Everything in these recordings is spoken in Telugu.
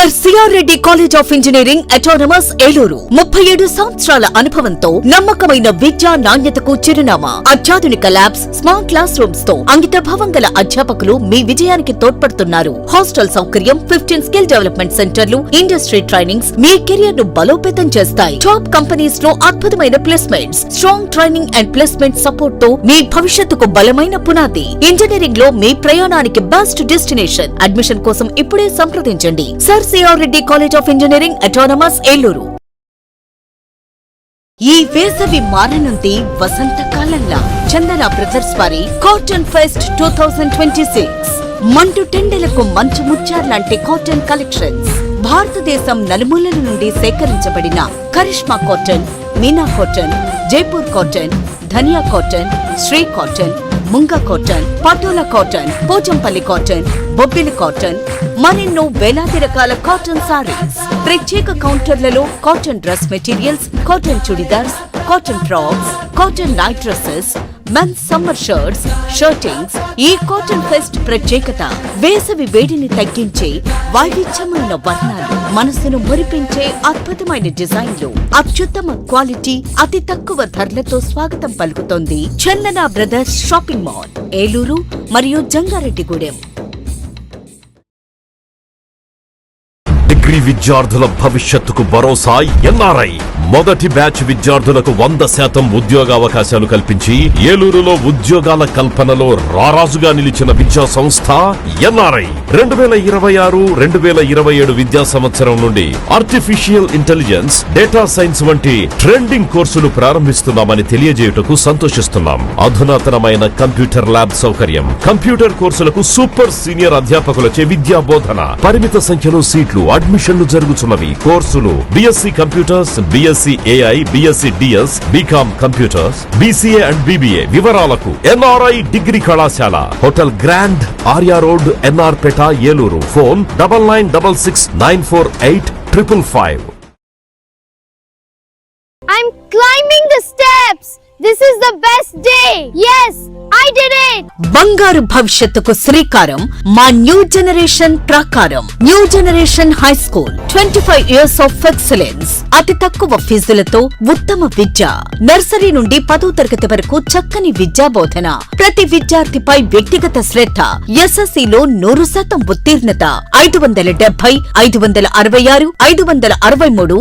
Sir CR Reddy college of engineering autonomous Eluru 37 సంవత్సరాల అనుభవంతో నమ్మకమైన విద్యా నాణ్యతకు చిరునామా. అత్యాధునిక ల్యాబ్స్, స్మార్ట్ క్లాస్ రూమ్స్ తో అంకితభావం గల అధ్యాపకులు మీ విజయానికి తోడ్పడుతున్నారు. హాస్టల్ సౌకర్యం, 15 స్కిల్ డెవలప్మెంట్ సెంటర్లు, ఇండస్ట్రీ ట్రైనింగ్స్ మీ కెరియర్ ను బలోపేతం చేస్తాయి. టాప్ కంపెనీస్ లో అద్భుతమైన placements, strong training and placement support తో మీ భవిష్యత్తుకు బలమైన పునాది. ఇంజనీరింగ్ లో మీ ప్రయాణానికి బెస్ట్ డెస్టినేషన్. అడ్మిషన్ కోసం ఇప్పుడే సంప్రదించండి. Sir CR Reddy college of engineering autonomous Eluru. ఈ వేసవి మారనుంది వసంతకాలంలా. చందన బ్రదర్స్ వారి కాటన్ ఫెస్ట్ 2026 మంటు టెండలకు మంచు ముత్యాల్లాంటి కాటన్ కలెక్షన్స్. భారతదేశం నలుమూలల నుండి సేకరించబడిన Karishma cotton, Meena cotton, Jaipur cotton, Dhaniya cotton, Sri cotton, Munga cotton, Patola cotton, Pochampalli cotton, Bobbili cotton, మరెన్నో వేలాది రకాల కాటన్ సారీస్. ప్రత్యేక కౌంటర్లలో cotton dress materials, cotton churidars, cotton frocks, cotton night dresses, men's summer shirts, shirtings. ఈ కాటన్ ఫెస్ట్ ప్రత్యేకత వేసవి వేడిని తగ్గించే వైవిధ్యమైన వర్ణాలు, మనసును మురిపించే అద్భుతమైన డిజైన్లు, అత్యుత్తమ క్వాలిటీ, అతి తక్కువ ధరలతో స్వాగతం పలుకుతోంది చందన బ్రదర్స్ షాపింగ్ మాల్, ఏలూరు మరియు జంగారెడ్డిగూడెం. డిగ్రీ విద్యార్థుల భవిష్యత్తుకు భరోసా ఎన్ఆర్ఐ. మొదటి బ్యాచ్ విద్యార్థులకు 100% ఉద్యోగావకాశాలు కల్పించి ఏలూరులో ఉద్యోగాల కల్పనలో రారాజుగా నిలిచిన విద్యా సంస్థ ఎన్ఆర్ఐ. 2026-2027 విద్యా సంవత్సరం నుండి ఆర్టిఫిషియల్ ఇంటెలిజెన్స్, డేటా సైన్స్ వంటి ట్రెండింగ్ కోర్సులు ప్రారంభిస్తున్నామని తెలియజేయుటకు సంతోషిస్తున్నాం. అధునాతనమైన కంప్యూటర్ ల్యాబ్ సౌకర్యం, కంప్యూటర్ కోర్సులకు సూపర్ సీనియర్ అధ్యాపకులచే విద్యా బోధన, పరిమిత సంఖ్యలో సీట్లు, అడ్మిషన్లు జరుగుతున్నవి. కోర్సులు BSc computers, BSc AI, BSc DS, BCom computers, BCA and BBA. వివరాలకు ఎన్ఆర్ఐ డిగ్రీ కళాశాల, hotel grand, Arya road, NR Peta, Eluru. Phone 9966948555. I'm climbing the steps. This is the best day. Yes, I did it. బంగారు భవిష్యత్తుకు శ్రీకారం మా న్యూ జనరేషన్ ప్రాకారం. New generation high school, 25 years of excellence. అతి తక్కువ ఫీజులతో ఉత్తమ విద్య. నర్సరీ నుండి 10వ తరగతి వరకు చక్కని విద్యా బోధన. ప్రతి విద్యార్థిపై వ్యక్తిగత శ్రద్ధ. SSCలో 100% ఉత్తీర్ణత. 570, 566, 563,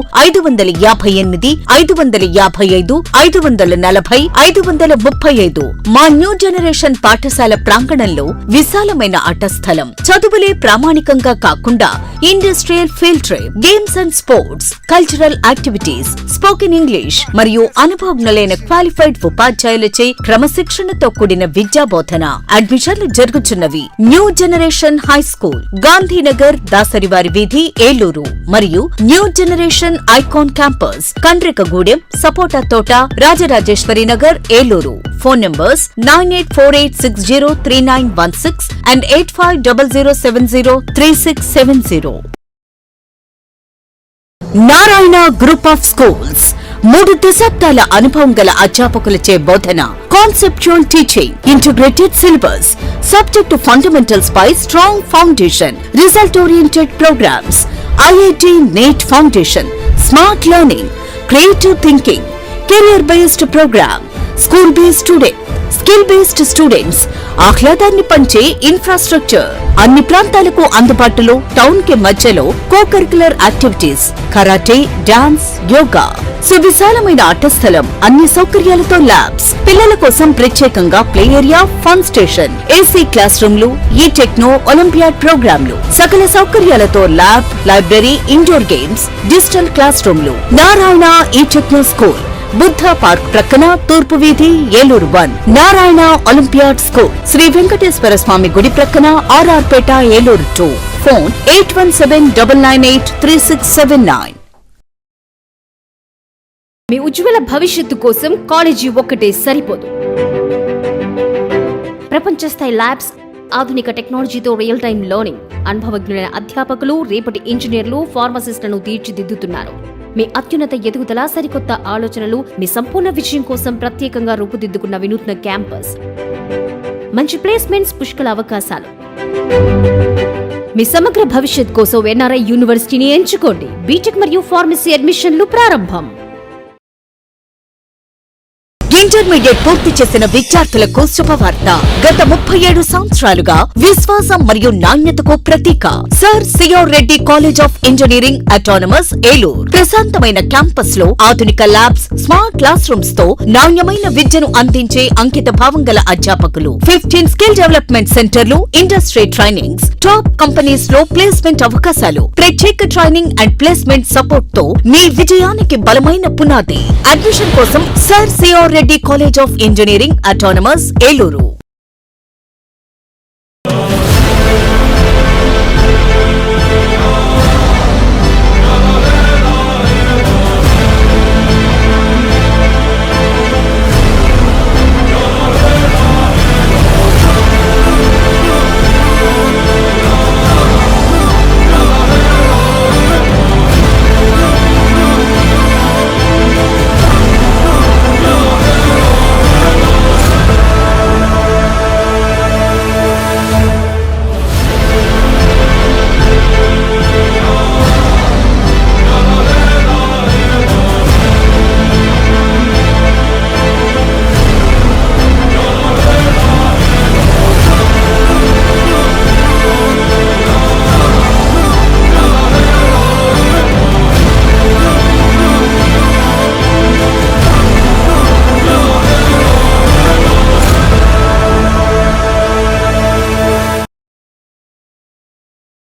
558, 555, 540, 535. మా న్యూ జనరేషన్ పాఠశాల ప్రాంగణంలో విశాలమైన ఆట స్థలం. చదువులే ప్రామాణికంగా కాకుండా industrial field trip, games and sports, cultural activities, spoken English మరియు అనుభవజ్ఞులైన క్వాలిఫైడ్ ఉపాధ్యాయులచే క్రమశిక్షణతో కూడిన విద్యా బోధన. అడ్మిషన్లు జరుగుతున్నవి. New generation high school, Gandhinagar, దాసరివారి వీధి, ఏలూరు మరియు new generation icon campus, Kandrikagudem, సపోటా తోట, Rajarajeswari Nagar, Eluru. Phone numbers 9848603916 and 8500703670. Narayana group of schools 3 దశాబ్దాల అనుభవం గల అధ్యాపకులచే బోధన. Conceptual teaching, integrated syllabus, subject fundamentals పై strong foundation, result oriented programmes, IIT NEET foundation, smart learning, creative thinking, career based programme, school based student, skill based students, ఆహ్లాదాన్ని పంచే ఇన్ఫ్రాస్ట్రక్చర్, అన్ని ప్రాంతాలకు అందుబాటులో, టౌన్ కి మధ్యలో co curricular activities, karate, dance, yoga, సువిశాలమైన ఆట స్థలం, అన్ని సౌకర్యాలతో ల్యాబ్స్, పిల్లల కోసం ప్రత్యేకంగా play area, fun station, AC class రూమ్లు, ఈ టెక్నో ఒలింపియాడ్ ప్రోగ్రాంలు, సకల సౌకర్యాలతో lab, library, indoor games, digital class రూమ్లు. నారాయణ ఈ టెక్నో స్కూల్, బుద్ధ పార్క్ ప్రక్కన, తూర్పు వీధి, ఏలూరు 1. నారాయణ ఒలింపియాడ్ స్కూల్, శ్రీ వెంకటేశ్వర స్వామి గుడి ప్రక్కన, RR పేట, ఏలూరు 2. ఫోన్ 8179983679. మీ ఉజ్వల భవిష్యత్తు కోసం కాలేజీ ఒక్కటే సరిపోదు. ప్రపంచ స్థాయి ల్యాబ్స్, ఆధునిక టెక్నాలజీతో రియల్ టైం లెర్నింగ్, అనుభవజ్ఞులైన అధ్యాపకులు, రేపటి ఇంజనీర్లు, ఫార్మసిస్టులను తీర్చిదిద్దుతున్నారు. మీ అత్యున్నత ఎదుగుదల, సరికొత్త ఆలోచనలు, మీ సంపూర్ణ విజయం కోసం ప్రత్యేకంగా రూపుదిద్దుకున్న వినూత్న క్యాంపస్, మంచి ప్లేస్మెంట్స్, పుష్కల అవకాశాలు. మీ సమగ్ర భవిష్యత్ కోసం ఎన్ఆర్ఐ యూనివర్సిటీని ఎంచుకోండి. బీటెక్ మరియు ఫార్మసీ అడ్మిషన్లు ప్రారంభం. ఇంటర్మీడియట్ పూర్తి చేసిన విద్యార్థులకు శుభవార్త. గత 37 సంవత్సరాలుగా విశ్వాసం మరియు నాణ్యతకు ప్రతీక sir CR Reddy college of engineering autonomous Eluru. ప్రశాంతమైన క్యాంపస్ లో ఆధునిక ల్యాబ్స్, స్మార్ట్ క్లాస్ రూమ్స్ తో నాణ్యమైన విద్యను అందించే అంకిత భావం గల అధ్యాపకులు, 15 స్కిల్ డెవలప్మెంట్ సెంటర్లు, ఇండస్ట్రీ ట్రైనింగ్స్, టాప్ కంపెనీస్ లో ప్లేస్మెంట్ అవకాశాలు, ప్రత్యేక ట్రైనింగ్ అండ్ ప్లేస్మెంట్ సపోర్ట్ తో మీ విజయానికి బలమైన పునాది. అడ్మిషన్ కోసం sir CR Reddy college of engineering autonomous Eluru.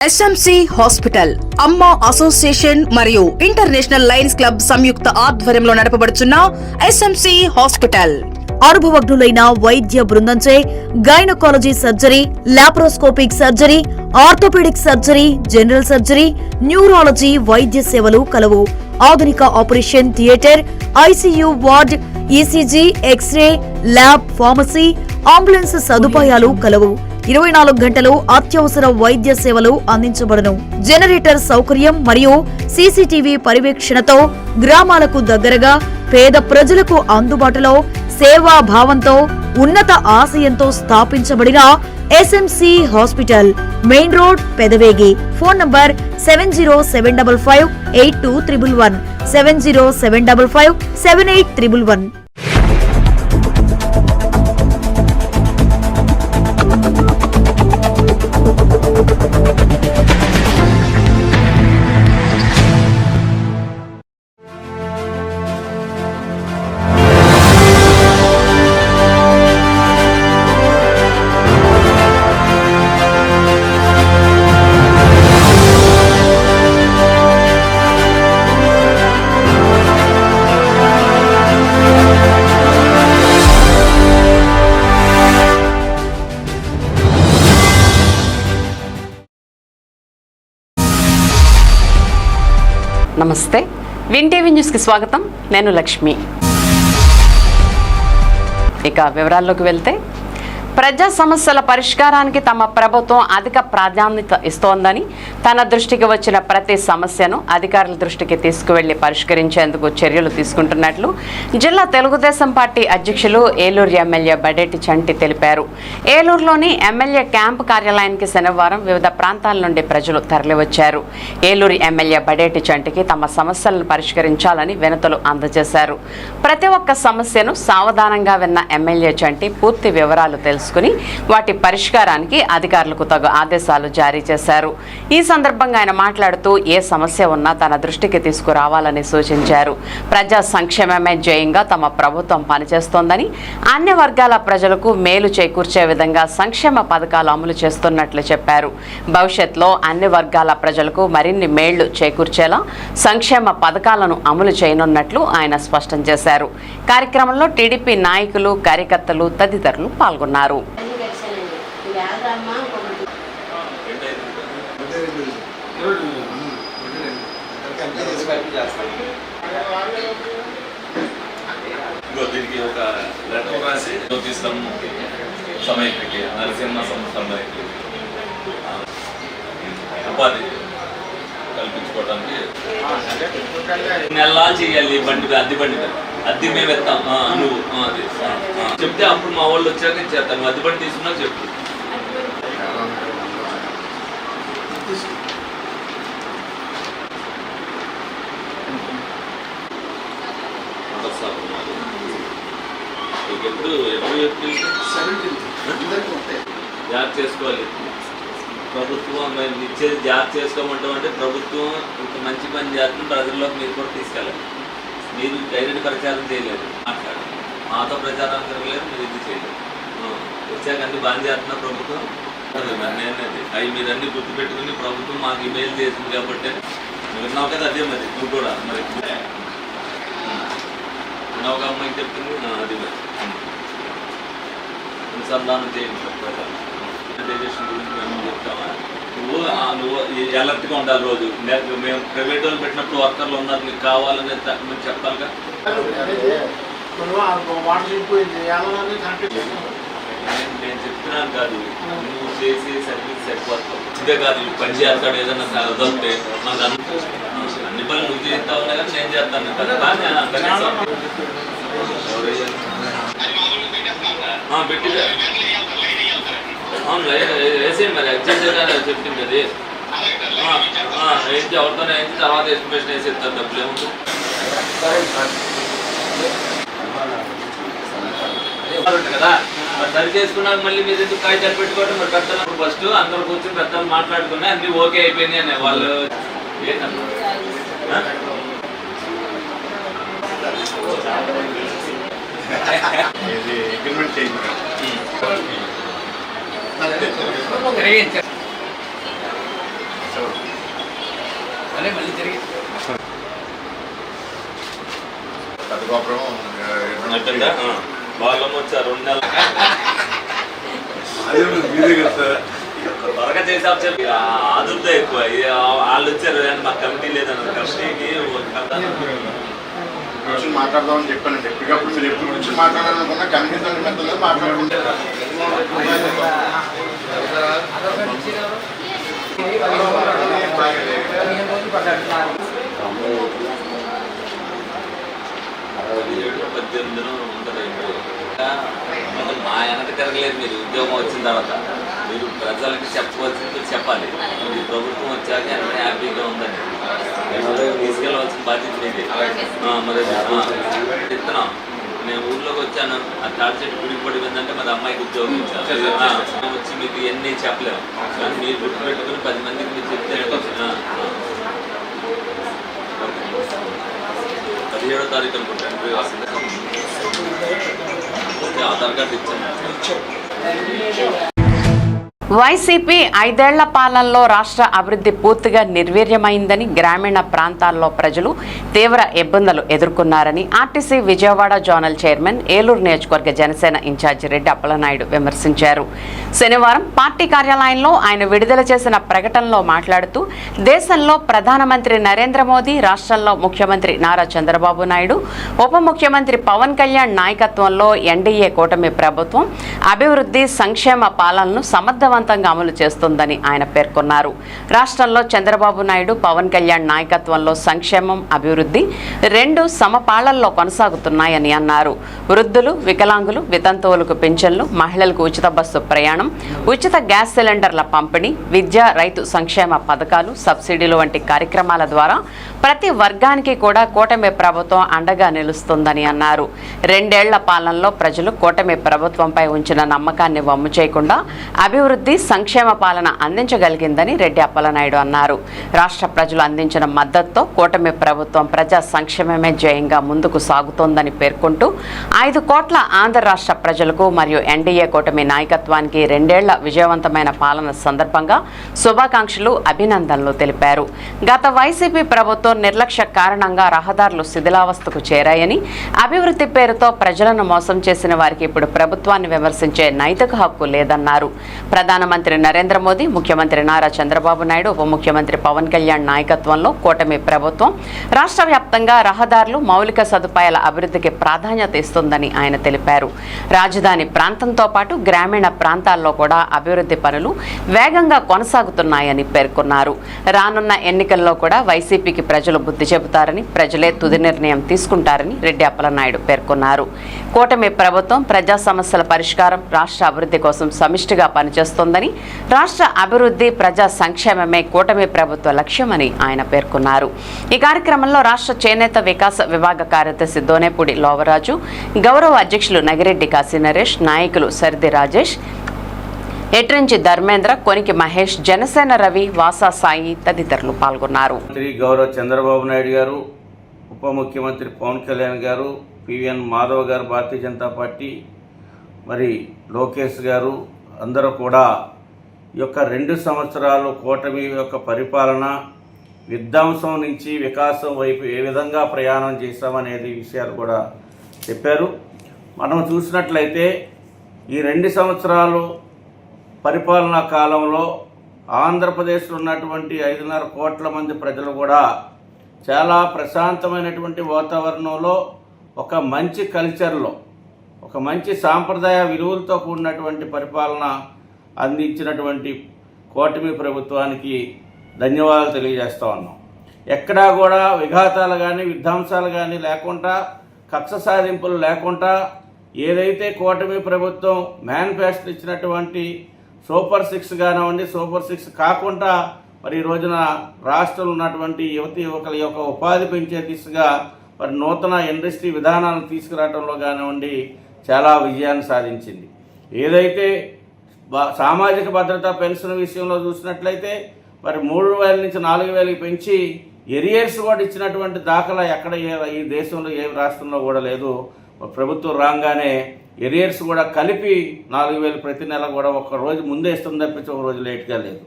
SMC hospital Amma association మరియు ఇంటర్నేషనల్ లయన్స్ క్లబ్ సంయుక్త ఆధ్వర్యంలో నడపబడుచున్న ఎస్ఎంసి హాస్పిటల్ అనుభవజ్ఞులైన వైద్య బృందంచే gynaecology surgery, laparoscopic surgery, orthopaedic surgery, general surgery, neurology వైద్య సేవలు కలవు. ఆధునిక operation theatre, ICU ward, ECG, x ray, lab, pharmacy, ambulance సదుపాయాలు కలవు. 24 గంటలు అత్యవసర వైద్య సేవలు అందించబడును. జనరేటర్ సౌకర్యం మరియు సీసీటీవీ పర్యవేక్షణతో గ్రామాలకు దగ్గరగా పేద ప్రజలకు అందుబాటులో సేవా భావంతో ఉన్నత ఆశయంతో స్థాపించబడిన SMC hospital, main road, Pedavegi. Phone number 7075582111 70755811. నమస్తే, విన్ టీవీ న్యూస్కి స్వాగతం. నేను లక్ష్మి. ఇక వివరాల్లోకి వెళ్తే, ప్రజా సమస్యల పరిష్కారానికి తమ ప్రభుత్వం అధిక ప్రాధాన్యత ఇస్తోందని, తన దృష్టికి వచ్చిన ప్రతి సమస్యను అధికారుల దృష్టికి తీసుకువెళ్లి పరిష్కరించేందుకు చర్యలు తీసుకుంటున్నట్లు జిల్లా తెలుగుదేశం పార్టీ అధ్యక్షులు ఏలూరు ఎమ్మెల్యే బడేటి చంటి తెలిపారు. ఏలూరులోని ఎమ్మెల్యే క్యాంపు కార్యాలయానికి శనివారం వివిధ ప్రాంతాల నుండి ప్రజలు తరలివచ్చారు. ఏలూరు ఎమ్మెల్యే బడేటి చంటికి తమ సమస్యలను పరిష్కరించాలని వినతులు అందజేశారు. ప్రతి ఒక్క సమస్యను సావధానంగా విన్న ఎమ్మెల్యే చంటి పూర్తి వివరాలు తెలుసుకుని వాటి పరిష్కారానికి అధికారులకు తగు ఆదేశాలు జారీ చేశారు. ఈ సందర్భంగా ఆయన మాట్లాడుతూ ఏ సమస్య ఉన్నా తన దృష్టికి తీసుకురావాలని సూచించారు. ప్రజా సంక్షేమమే ధ్యేయంగా తమ ప్రభుత్వం పనిచేస్తోందని, అన్ని వర్గాల ప్రజలకు మేలు చేకూర్చే విధంగా సంక్షేమ పథకాలు అమలు చేస్తున్నట్లు చెప్పారు. భవిష్యత్తులో అన్ని వర్గాల ప్రజలకు మరిన్ని మేళ్లు చేకూర్చేలా సంక్షేమ పథకాలను అమలు చేయనున్నట్లు ఆయన స్పష్టం చేశారు. కార్యక్రమంలో టీడీపీ నాయకులు, కార్యకర్తలు తదితరులు పాల్గొన్నారు. దీనికి ఒక లెటర్ రాసి సమైక్యకి నరసింహ సమైక్య ఉపాధి కల్పించుకోవడానికి నెలలా చేయాలి. బండి అద్దె బండి అద్దె మేము ఎత్తాం నువ్వు అది చెప్తే అప్పుడు మా వాళ్ళు వచ్చాక చేస్తాను. అద్దె బండి తీసుకున్నా చెప్పు. చేసుకోవాలి. ప్రభుత్వం మేము ఇచ్చేది జాగ్రత్త చేసుకోమంటాం అంటే ప్రభుత్వం ఇంత మంచి పని చేస్తుంది, ప్రజల్లోకి మీరు కూడా తీసుకెళ్ళాలి. మీరు డైరెక్ట్ ప్రచారం చేయలేదు, మాట్లాడాలి, మాతో ప్రచారం జరగలేదు, మీరు ఇది చేయలేదు. వచ్చాక అన్ని బాగా చేస్తున్న ప్రభుత్వం నేనేది అవి మీరు అన్ని గుర్తుపెట్టుకుని ప్రభుత్వం మాకు ఇమెయిల్ చేసింది కాబట్టి విన్నావు కదా, అదే మరి నువ్వు కూడా మరి ఒక అమ్మాయికి చెప్తుంది అది మరి అనుసంధానం చేయండి ప్రజాటేషన్ గురించి మేము చెప్తామా. నువ్వు అలర్ట్గా ఉండాలి. రోజు మేము ప్రైవేట్ వాళ్ళు పెట్టినప్పుడు వర్కర్లు ఉన్నారు, మీకు కావాలని మీరు చెప్పాలిగా. నేను చెప్తున్నాను కాదు, నువ్వు చేసే సర్వీస్ సరిపోతావు. ఇదే కాదు పని చేస్తాడు ఏదన్నా వదిలితే మాకు అన్ని పనులు నువ్వు చేస్తా ఉన్నాయి కానీ నేను చేస్తాను పెట్టిగా. అవును వేసేయండి మరి అర్జెంట్గా చెప్పింది అది వేయించి ఎవరితోనే వేయించి తర్వాత ఎస్టిమేషన్ వేసేస్తారు, డబ్బులు ఏముంటుంది కదా. మరి సరి చేసుకున్నాక మళ్ళీ మీరు ఎందుకు కాగితాలు పెట్టుకోవడం. మరి పెద్దలు ఫస్ట్ అందరూ కూర్చొని పెద్దలు మాట్లాడుకున్నా అన్ని ఓకే అయిపోయినాయి అనే వాళ్ళు వాళ్ళం వచ్చారు 2 నెలలు త్వరగా చేసా చెప్పి ఆదుర్దా ఎక్కువ. వాళ్ళు వచ్చారు మాకు కమిటీ లేదన్నారు, కమిటీకి మాట్లాడదామని చెప్పానండి. ఎప్పటికప్పుడు మీరు ఎప్పటి నుంచి మాట్లాడాలనుకున్నా కమిటీతో మాట్లాడుకుంటే మా వెనక తిరగలేదు. మీరు ఉద్యోగం వచ్చిన తర్వాత మీరు ప్రజలకి చెప్పవలసింది చెప్పాలి. ఇది ప్రభుత్వం వచ్చాక అన్నీ హ్యాపీగా ఉందని తీసుకెళ్ళవలసిన బాధ్యత మీది. మరి చెప్తున్నాం, నేను ఊర్లోకి వచ్చాను, ఆ తాడి చెట్టు గుడికి పడిపోయిందంటే మరి అమ్మాయికి ఉద్యోగం ఇచ్చాను. వచ్చి మీకు ఇవన్నీ చెప్పలేము, కానీ మీరు గుర్తుపెట్టుకుని 10 మందికి మీరు చెప్తే 17వ తారీఖు అనుకుంటాను ఆధార్ కార్డు ఇచ్చాను. వైసీపీ 5 ఏళ్ల పాలనలో రాష్ట్ర అభివృద్ధి పూర్తిగా నిర్వీర్యమైందని, గ్రామీణ ప్రాంతాల్లో ప్రజలు తీవ్ర ఇబ్బందులు ఎదుర్కొన్నారని RTC Vijayawada zonal chairman, Eluru నియోజకవర్గ జనసేన ఇన్ఛార్జి రెడ్డి అప్పలనాయుడు విమర్శించారు. శనివారం పార్టీ కార్యాలయంలో ఆయన విడుదల చేసిన ప్రకటనలో మాట్లాడుతూ, దేశంలో ప్రధానమంత్రి నరేంద్ర మోదీ, రాష్ట్రంలో ముఖ్యమంత్రి నారా చంద్రబాబు నాయుడు, ఉప ముఖ్యమంత్రి పవన్ కళ్యాణ్ నాయకత్వంలో ఎన్డీఏ కూటమి ప్రభుత్వం అభివృద్ధి సంక్షేమ పాలనను సమర్థవంతంగా అమలు చేస్తుందని ఆయన పేర్కొన్నారు. రాష్ట్రంలో చంద్రబాబు నాయుడు, పవన్ కళ్యాణ్ నాయకత్వంలో సంక్షేమం, అభివృద్ధి 2 సమపాళ్లలో కొనసాగుతున్నాయని అన్నారు. వృద్ధులు, వికలాంగులు, వితంతువులకు పింఛన్లు, మహిళలకు ఉచిత బస్సు ప్రయాణం, ఉచిత గ్యాస్ సిలిండర్ల పంపిణీ, విద్య, రైతు సంక్షేమ పథకాలు, సబ్సిడీలు వంటి కార్యక్రమాల ద్వారా ప్రతి వర్గానికి కూడా కూటమి ప్రభుత్వం అండగా నిలుస్తుందని అన్నారు. 2 ఏళ్ల పాలనలో ప్రజలు కూటమి ప్రభుత్వంపై ఉంచిన నమ్మకాన్ని వమ్ము చేయకుండా అభివృద్ధి సంక్షేమ పాలన అందించగలిగిందని రెడ్డి అప్పలనాయుడు అన్నారు. రాష్ట్ర ప్రజలు అందించిన మద్దతుతో కూటమి ప్రభుత్వం ప్రజా సంక్షేమమే జయంగా ముందుకు సాగుతోందని పేర్కొంటూ 5 కోట్ల ఆంధ్ర రాష్ట్ర ప్రజలకు మరియు ఎన్డీఏ కూటమి నాయకత్వానికి 2 ఏళ్ల విజయవంతమైన పాలన సందర్భంగా శుభాకాంక్షలు, అభినందనలు తెలిపారు. గత వైసీపీ ప్రభుత్వం నిర్లక్ష్య కారణంగా రహదారులు శిథిలావస్థకు చేరాయని, అభివృద్ధి పేరుతో ప్రజలను మోసం చేసిన వారికి ఇప్పుడు ప్రభుత్వాన్ని విమర్శించే నైతిక హక్కు లేదన్నారు. ప్రధానమంత్రి నరేంద్ర మోదీ, ముఖ్యమంత్రి నారా చంద్రబాబు నాయుడు, ఉప ముఖ్యమంత్రి పవన్ కళ్యాణ్ నాయకత్వంలో కూటమి ప్రభుత్వం రాష్ట్ర వ్యాప్తంగా రహదారులు, మౌలిక సదుపాయాల అభివృద్ధికి ప్రాధాన్యత ఇస్తుందని ఆయన తెలిపారు. రాజధాని ప్రాంతంతో పాటు గ్రామీణ ప్రాంతాల్లో కూడా అభివృద్ధి పనులు వేగంగా కొనసాగుతున్నాయని పేర్కొన్నారు. రానున్న ఎన్నికల్లో కూడా వైసీపీకి ప్రజలు బుద్ధి చెబుతారని, ప్రజలే తుది నిర్ణయం తీసుకుంటారని రెడ్డి అప్పలనాయుడు పేర్కొన్నారు. కూటమి ప్రభుత్వం ప్రజా సమస్యల పరిష్కారం, రాష్ట్ర అభివృద్ధి కోసం సమిష్టిగా పనిచేస్తోందని, రాష్ట్ర అభివృద్ధి, ప్రజా సంక్షేమమే కూటమి ప్రభుత్వ లక్ష్యమని ఆయన పేర్కొన్నారు. ఈ కార్యక్రమంలో రాష్ట్ర చేనేత వికాస విభాగ కార్యదర్శి దోనేపూడి లోవరాజు, గౌరవ అధ్యక్షులు నగిరెడ్డి కాశీ నరేష్, నాయకులు సరిది రాజేష్, ఎట్రించి ధర్మేంద్ర, కొనికి మహేష్, జనసేన రవి, వాసా సాయి తదితరులు పాల్గొన్నారు. మంత్రి గౌరవ చంద్రబాబు నాయుడు గారు, ఉప ముఖ్యమంత్రి పవన్ కళ్యాణ్ గారు, పివిఎన్ మాధవ్ గారు భారతీయ జనతా పార్టీ, మరి లోకేష్ గారు అందరూ కూడా ఈ యొక్క 2 సంవత్సరాలు కూటమి యొక్క పరిపాలన విధ్వంసం నుంచి వికాసం వైపు ఏ విధంగా ప్రయాణం చేశామనేది విషయాలు కూడా చెప్పారు. మనం చూసినట్లయితే ఈ 2 సంవత్సరాలు పరిపాలనా కాలంలో ఆంధ్రప్రదేశ్లో ఉన్నటువంటి 5.5 కోట్ల మంది ప్రజలు కూడా చాలా ప్రశాంతమైనటువంటి వాతావరణంలో ఒక మంచి కల్చర్లో ఒక మంచి సాంప్రదాయ విలువలతో కూడినటువంటి పరిపాలన అందించినటువంటి కూటమి ప్రభుత్వానికి ధన్యవాదాలు తెలియజేస్తా ఉన్నాం. ఎక్కడా కూడా విఘాతాలు కానీ విధ్వంసాలు కానీ లేకుండా, కక్ష సాధింపులు లేకుండా ఏదైతే కూటమి ప్రభుత్వం మేనిఫెస్టో ఇచ్చినటువంటి సూపర్ 6 కానివ్వండి, సూపర్ 6 కాకుండా మరి ఈ రోజున రాష్ట్రంలో ఉన్నటువంటి యువకుల యొక్క ఉపాధి పెంచే దిశగా మరి నూతన ఇండస్ట్రీ విధానాలను తీసుకురావడంలో కానివ్వండి చాలా విజయాన్ని సాధించింది. ఏదైతే సామాజిక భద్రత పెన్షన్ విషయంలో చూసినట్లయితే మరి 3,000 నుంచి 4,000 పెంచి ఎరియర్స్ కూడా ఇచ్చినటువంటి దాఖలా ఎక్కడ ఈ దేశంలో ఏ రాష్ట్రంలో కూడా లేదు. ప్రభుత్వం రాగానే ఎరియర్స్ కూడా కలిపి 4,000 ప్రతి నెల కూడా ఒక రోజు ముందే ఇస్తుంది తప్పించి ఒక రోజు లేట్గా లేదు.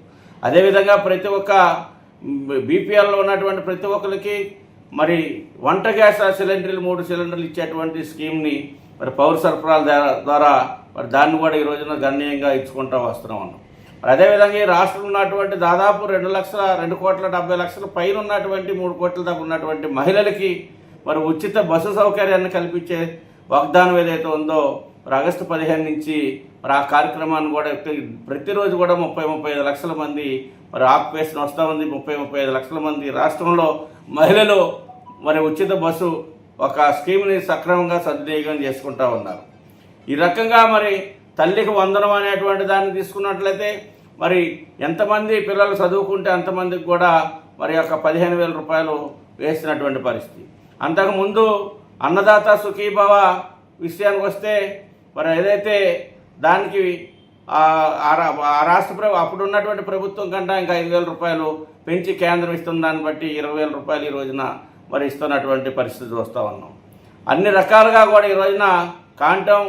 అదేవిధంగా ప్రతి ఒక్క బీపీఎల్లో ఉన్నటువంటి ప్రతి ఒక్కరికి మరి వంట గ్యాస్ సిలిండర్లు 3 సిలిండర్లు ఇచ్చేటువంటి స్కీమ్ని మరి పౌర సరఫరాల ద్వారా మరి దాన్ని కూడా ఈ రోజున గణనీయంగా ఇచ్చుకుంటూ వస్తున్నాం. మరి అదేవిధంగా ఈ రాష్ట్రంలో ఉన్నటువంటి దాదాపు 2,70,00,000 పైన ఉన్నటువంటి 3 కోట్ల దాకా ఉన్నటువంటి మహిళలకి మరి ఉచిత బస్సు సౌకర్యాన్ని కల్పించే వాగ్దానం ఏదైతే ఉందో మరి ఆగస్టు 15 నుంచి మరి ఆ కార్యక్రమాన్ని కూడా ప్రతిరోజు కూడా 30-35 లక్షల మంది మరి ఆక్యుపేషన్ వస్తూ ఉంది. 30-35 లక్షల మంది రాష్ట్రంలో మహిళలు మరి ఉచిత బస్సు ఒక స్కీమ్ని సక్రమంగా సద్వినియోగం చేసుకుంటూ ఉన్నారు. ఈ రకంగా మరి తల్లికి వందనం అనేటువంటి దాన్ని తీసుకున్నట్లయితే మరి ఎంతమంది పిల్లలు చదువుకుంటే అంతమందికి కూడా మరి యొక్క 15,000 రూపాయలు వేసినటువంటి పరిస్థితి. అంతకుముందు అన్నదాత సుఖీభవ విషయానికి వస్తే మరి ఏదైతే దానికి రాష్ట్ర అప్పుడు ఉన్నటువంటి ప్రభుత్వం కంటే ఇంకా 5,000 రూపాయలు పెంచి కేంద్రం ఇస్తున్న దాన్ని బట్టి 20,000 రూపాయలు ఈ రోజున మరి ఇస్తున్నటువంటి పరిస్థితి చూస్తూ ఉన్నాం. అన్ని రకాలుగా కూడా ఈ రోజున కాంటం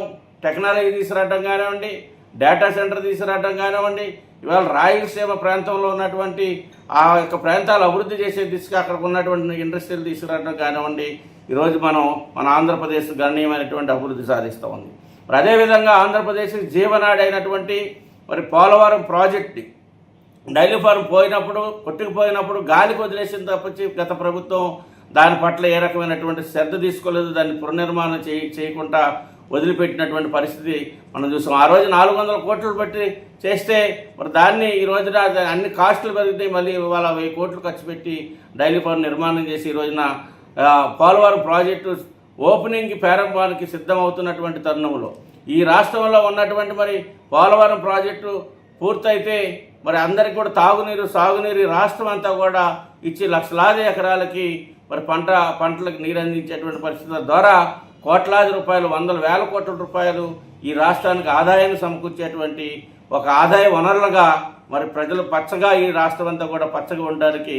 టెక్నాలజీ తీసుకురావడం కానివ్వండి, డేటా సెంటర్ తీసుకురావడం కానివ్వండి, ఇవాళ రాయలసీమ ప్రాంతంలో ఉన్నటువంటి ఆ యొక్క ప్రాంతాలు అభివృద్ధి చేసే దిశగా అక్కడ ఉన్నటువంటి ఇండస్ట్రీలు తీసుకురావడం కానివ్వండి, ఈరోజు మన ఆంధ్రప్రదేశ్ గణనీయమైనటువంటి అభివృద్ధి సాధిస్తూ ఉంది. మరి అదేవిధంగా ఆంధ్రప్రదేశ్ జీవనాడి అయినటువంటి మరి పోలవరం ప్రాజెక్టు డైలీ ఫార్మ్ కొట్టుకుపోయినప్పుడు గాలికి వదిలేసిన తప్పించి గత ప్రభుత్వం దాని పట్ల ఏ రకమైనటువంటి శ్రద్ధ తీసుకోలేదు. దాన్ని పునర్నిర్మాణం చేయకుండా వదిలిపెట్టినటువంటి పరిస్థితి మనం చూసాం. ఆ రోజు 400 కోట్లు పెట్టి చేస్తే మరి దాన్ని ఈ రోజున అన్ని కాస్టులు పెరిగితే మళ్ళీ ఇవాళ 1000 కోట్లు ఖర్చు పెట్టి డైలీ ఫార్మ్ నిర్మాణం చేసి ఈ రోజున పోలవరం ప్రాజెక్టు ఓపెనింగ్కి ప్రారంభానికి సిద్ధమవుతున్నటువంటి తరుణంలో ఈ రాష్ట్రంలో ఉన్నటువంటి మరి పోలవరం ప్రాజెక్టు పూర్తయితే మరి అందరికీ కూడా తాగునీరు సాగునీరు రాష్ట్రం అంతా కూడా ఇచ్చి లక్షలాది ఎకరాలకి మరి పంటలకు నీరు అందించేటువంటి పరిస్థితుల ద్వారా కోట్లాది రూపాయలు 100,000 కోట్ల రూపాయలు ఈ రాష్ట్రానికి ఆదాయాన్ని సమకూర్చేటువంటి ఒక ఆదాయ వనరులుగా మరి ప్రజలు పచ్చగా ఈ రాష్ట్రం అంతా కూడా పచ్చగా ఉండడానికి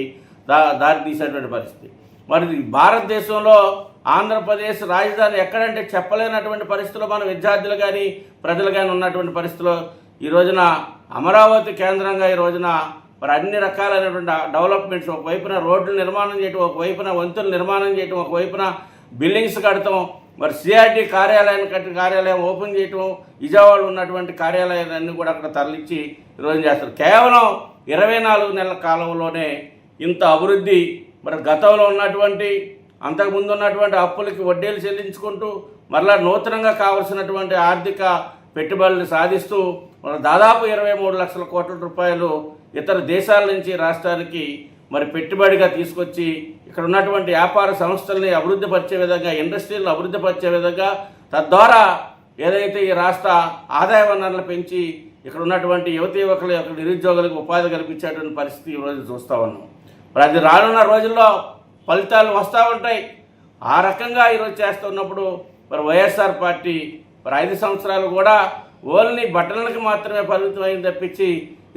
దారి తీసేటువంటి పరిస్థితి. మరి భారతదేశంలో ఆంధ్రప్రదేశ్ రాజధాని ఎక్కడంటే చెప్పలేనటువంటి పరిస్థితుల్లో మన విద్యార్థులు కానీ ప్రజలు కానీ ఉన్నటువంటి పరిస్థితుల్లో ఈ రోజున అమరావతి కేంద్రంగా ఈ రోజున మరి అన్ని రకాలైనటువంటి డెవలప్మెంట్స్, ఒకవైపున రోడ్లు నిర్మాణం చేయటం, ఒకవైపున వంతులు నిర్మాణం చేయటం, ఒకవైపున బిల్డింగ్స్ కడతాం, మరి సిఆర్డీ కార్యాలయం ఓపెన్ చేయటం, విజయవాడలో ఉన్నటువంటి కార్యాలయాలన్నీ కూడా అక్కడ తరలించి ఈరోజు చేస్తారు. కేవలం 24 నెలల కాలంలోనే ఇంత అభివృద్ధి మరి గతంలో ఉన్నటువంటి అంతకుముందు ఉన్నటువంటి అప్పులకి వడ్డీలు చెల్లించుకుంటూ మరలా నూతనంగా కావలసినటువంటి ఆర్థిక పెట్టుబడులు సాధిస్తూ మన దాదాపు 23 లక్షల కోట్ల రూపాయలు ఇతర దేశాల నుంచి రాష్ట్రానికి మరి పెట్టుబడిగా తీసుకొచ్చి ఇక్కడ ఉన్నటువంటి వ్యాపార సంస్థల్ని అభివృద్ధి పరిచే విధంగా, ఇండస్ట్రీలను అభివృద్ధి పరిచే విధంగా, తద్వారా ఏదైతే ఈ రాష్ట్ర ఆదాయ వనరులు పెంచి ఇక్కడ ఉన్నటువంటి యువకుల యొక్క నిరుద్యోగులకు ఉపాధి కల్పించేటువంటి పరిస్థితి ఈరోజు చూస్తూ ఉన్నాం. మరి అది రానున్న రోజుల్లో ఫలితాలు వస్తూ ఉంటాయి. ఆ రకంగా ఈరోజు చేస్తున్నప్పుడు మరి వైఎస్ఆర్ పార్టీ మరి 5 సంవత్సరాలు కూడా ఓన్లీ బట్టలకి మాత్రమే పరిమితమైంది తప్పించి